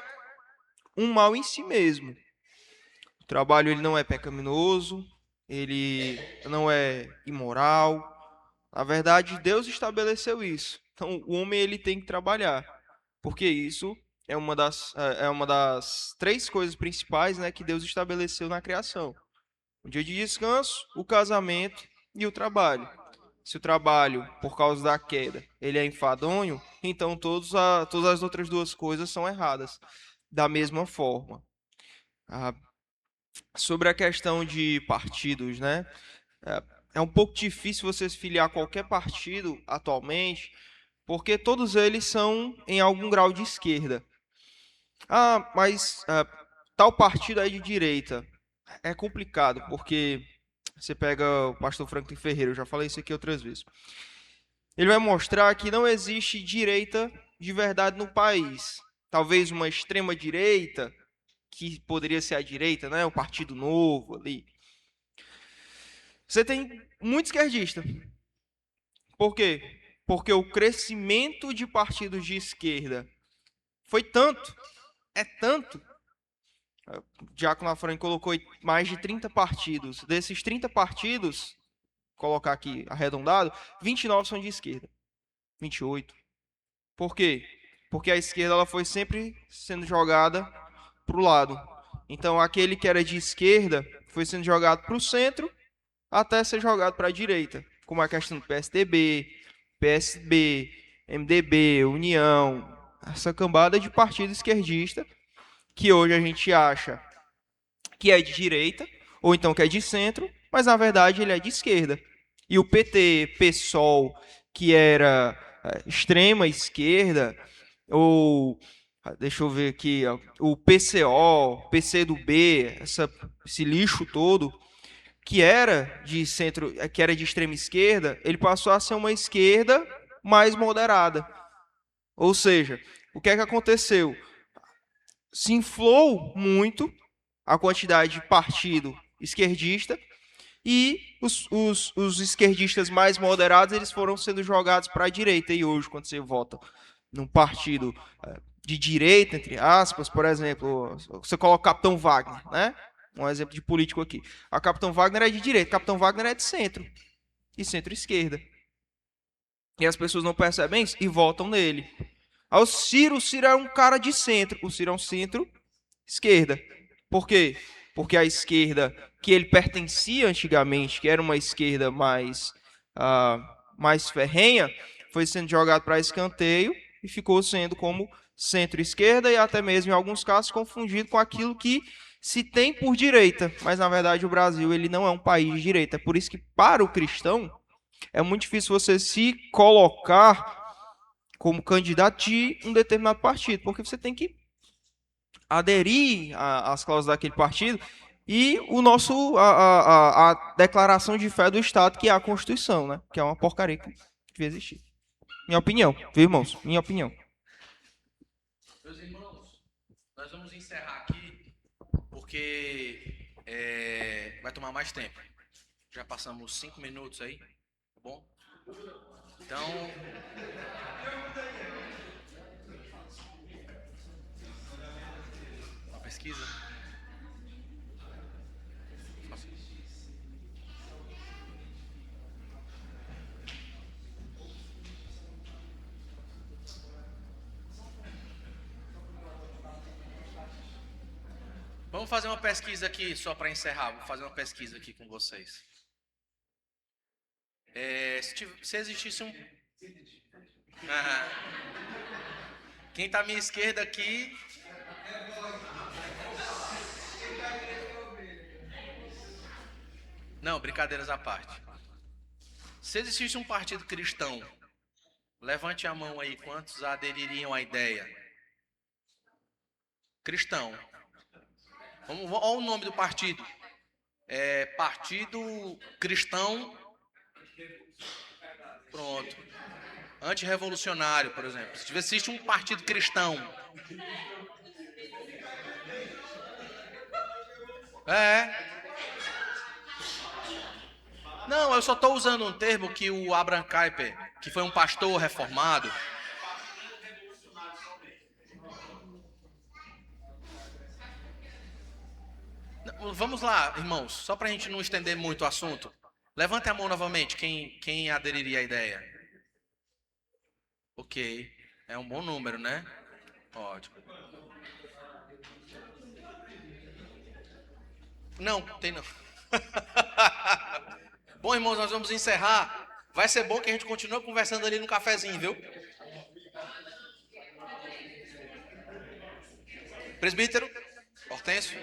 um mal em si mesmo. O trabalho ele não é pecaminoso, ele não é imoral. Na verdade, Deus estabeleceu isso. Então, o homem ele tem que trabalhar, porque isso é uma das 3 coisas principais, né, que Deus estabeleceu na criação: o dia de descanso, o casamento e o trabalho. Se o trabalho, por causa da queda, ele é enfadonho, então todas as outras 2 coisas são erradas. Da mesma forma, sobre a questão de partidos, né? É um pouco difícil você se filiar a qualquer partido atualmente, porque todos eles são em algum grau de esquerda. Mas tal partido é de direita. É complicado, porque você pega o pastor Franklin Ferreira, eu já falei isso aqui outras vezes. Ele vai mostrar que não existe direita de verdade no país. Talvez uma extrema direita, que poderia ser a direita, né? O Partido Novo ali. Você tem muito esquerdista. Por quê? Porque o crescimento de partidos de esquerda foi tanto, é tanto. O Diácono Afrânio colocou mais de 30 partidos. Desses 30 partidos, colocar aqui arredondado, 29 são de esquerda. 28. Por quê? Porque a esquerda ela foi sempre sendo jogada para o lado. Então, aquele que era de esquerda foi sendo jogado para o centro até ser jogado para a direita, como a questão do PSDB, PSB, MDB, União, essa cambada de partido esquerdista que hoje a gente acha que é de direita, ou então que é de centro, mas na verdade ele é de esquerda. E o PT, PSOL, que era extrema esquerda, ou deixa eu ver aqui, o PCO, PCdoB, esse lixo todo, que era de centro, que era de extrema esquerda, ele passou a ser uma esquerda mais moderada. Ou seja, o que é que aconteceu? Se inflou muito a quantidade de partido esquerdista e os esquerdistas mais moderados eles foram sendo jogados para a direita. E hoje, quando você vota num partido de direita, entre aspas, por exemplo, você coloca o Capitão Wagner, né? Um exemplo de político aqui. A Capitão Wagner é de direita, Capitão Wagner é de centro e centro-esquerda. E as pessoas não percebem isso e votam nele. Aí o Ciro é um cara de centro. O Ciro é um centro-esquerda. Por quê? Porque a esquerda que ele pertencia antigamente, que era uma esquerda mais ferrenha, foi sendo jogado para escanteio e ficou sendo como centro-esquerda e até mesmo, em alguns casos, confundido com aquilo que se tem por direita. Mas, na verdade, o Brasil ele não é um país de direita. É por isso que, para o cristão, é muito difícil você se colocar como candidato de um determinado partido, porque você tem que aderir às cláusulas daquele partido e a declaração de fé do Estado, que é a Constituição, né? Que é uma porcaria que devia existir. Minha opinião, viu, irmãos? Minha opinião. Meus irmãos, nós vamos encerrar aqui porque vai tomar mais tempo. Já passamos 5 minutos aí, tá bom? Então, uma pesquisa. Vamos fazer uma pesquisa aqui, só para encerrar. Vou fazer uma pesquisa aqui com vocês. Se existisse um... Quem está à minha esquerda aqui... Não, brincadeiras à parte. Se existisse um partido cristão, levante a mão aí, quantos adeririam à ideia? Cristão. Olha o nome do partido. Partido Cristão. Pronto. Antirrevolucionário, por exemplo. Se existe um partido cristão. Não, eu só estou usando um termo que o Abraham Kuyper, que foi um pastor reformado. Vamos lá, irmãos, só para a gente não estender muito o assunto. Levante a mão novamente, quem aderiria à ideia? Ok, é um bom número, né? Ótimo. Não, tem não. Bom, irmãos, nós vamos encerrar. Vai ser bom que a gente continue conversando ali no cafezinho, viu? Presbítero, Hortêncio.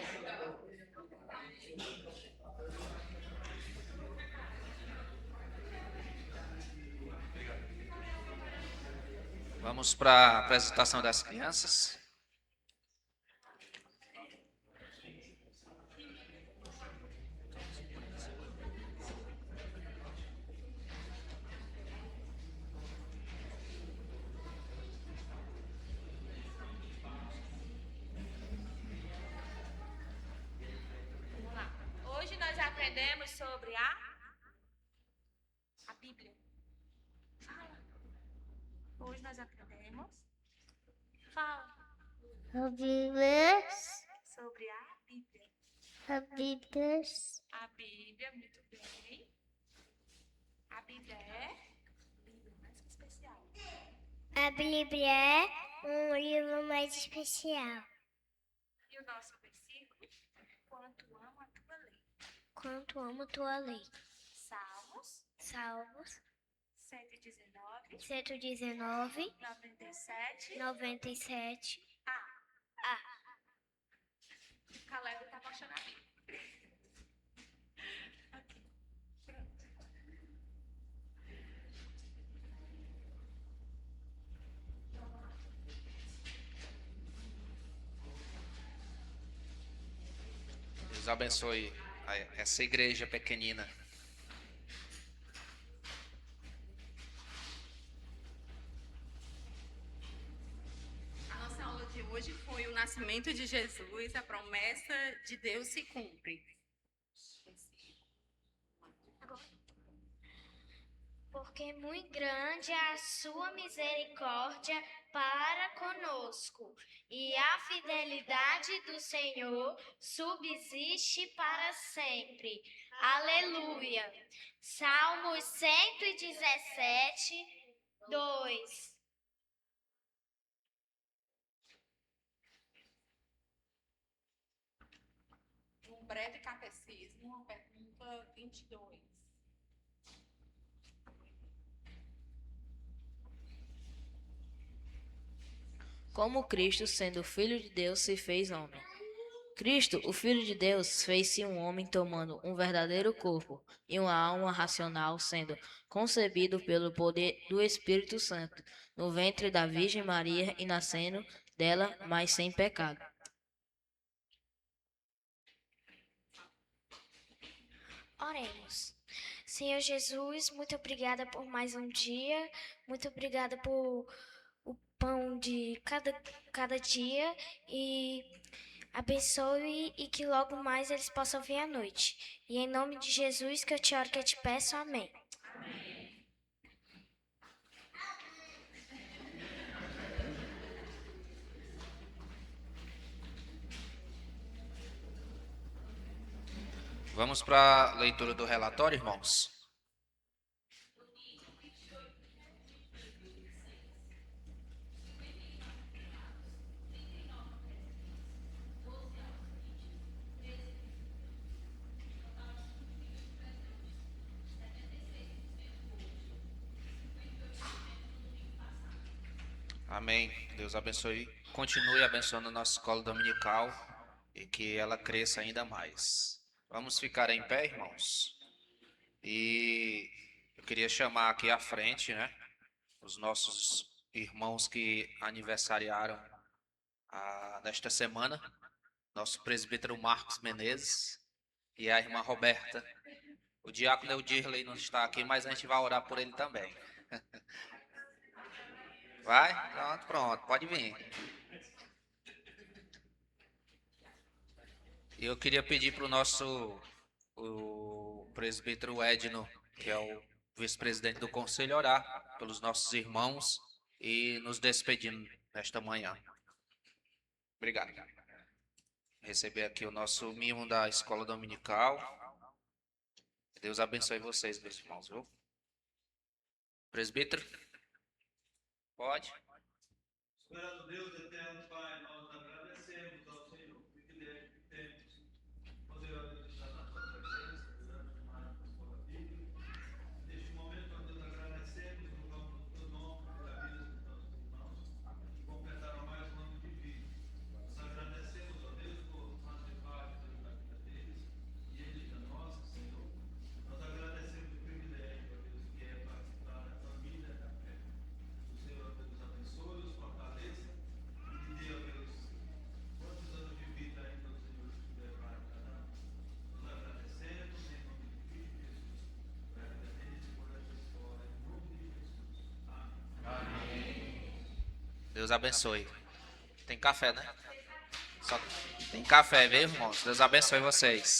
Vamos para a apresentação das crianças. Vamos lá. Hoje nós aprendemos sobre a Bíblia. Fala. Hoje nós aprendemos. Fala. Sobre a Bíblia. A Bíblia, muito bem. A Bíblia é livro mais especial. A Bíblia é um livro mais especial. E o nosso versículo? Quanto amo a tua lei. Quanto amo tua lei. Salmos 119, 97. Caleb está baixando a Bíblia. Deus abençoe essa igreja pequenina. A nossa aula de hoje foi o nascimento de Jesus, a promessa de Deus se cumpre. Porque muito grande é a sua misericórdia para conosco, e a fidelidade do Senhor subsiste para sempre. Aleluia. Salmos 117, 2. Um breve catecismo, pergunta 22. Como Cristo, sendo Filho de Deus, se fez homem. Cristo, o Filho de Deus, fez-se um homem tomando um verdadeiro corpo e uma alma racional, sendo concebido pelo poder do Espírito Santo, no ventre da Virgem Maria e nascendo dela, mas sem pecado. Oremos. Senhor Jesus, muito obrigada por mais um dia, muito obrigada por o pão de cada dia e abençoe e que logo mais eles possam vir à noite. E em nome de Jesus que eu te oro, que eu te peço, amém. Vamos para a leitura do relatório, irmãos. Amém. Deus abençoe. Continue abençoando a nossa escola dominical e que ela cresça ainda mais. Vamos ficar em pé, irmãos. E eu queria chamar aqui à frente, né, os nossos irmãos que aniversariaram nesta semana. Nosso presbítero Marcos Menezes e a irmã Roberta. O diácono Eudirley não está aqui, mas a gente vai orar por ele também. Vai? Pronto, pode vir. E eu queria pedir para o presbítero Edno, que é o vice-presidente do conselho, orar pelos nossos irmãos e nos despedindo nesta manhã. Obrigado. Receber aqui o nosso mimo da escola dominical. Deus abençoe vocês, meus irmãos, viu? Presbítero? Pode? Esperando Deus eterno, Pai, nós agradecemos ao Senhor o privilégio que temos poder estar na tua presença durante mais uma escola bíblica. Neste momento, ó Deus, agradecemos no teu nome pela vida dos nossos irmãos que completaram mais um ano de vida. Nós agradecemos, ó Deus, por fazer parte da vida deles e eles da nossa, Senhor. Nós agradecemos o privilégio, ó Deus, que é participar da família da fé. O Senhor, Deus, abençoe, os fortaleça e dê, ó Deus, quantos anos de vida ainda o Senhor estiver para cada um. Nós agradecemos em nome de Cristo Jesus, por essa vez e por essa história, em nome de Jesus. Amém. Deus abençoe. Tem café, né? Só tem café, viu, irmãos? Deus abençoe vocês.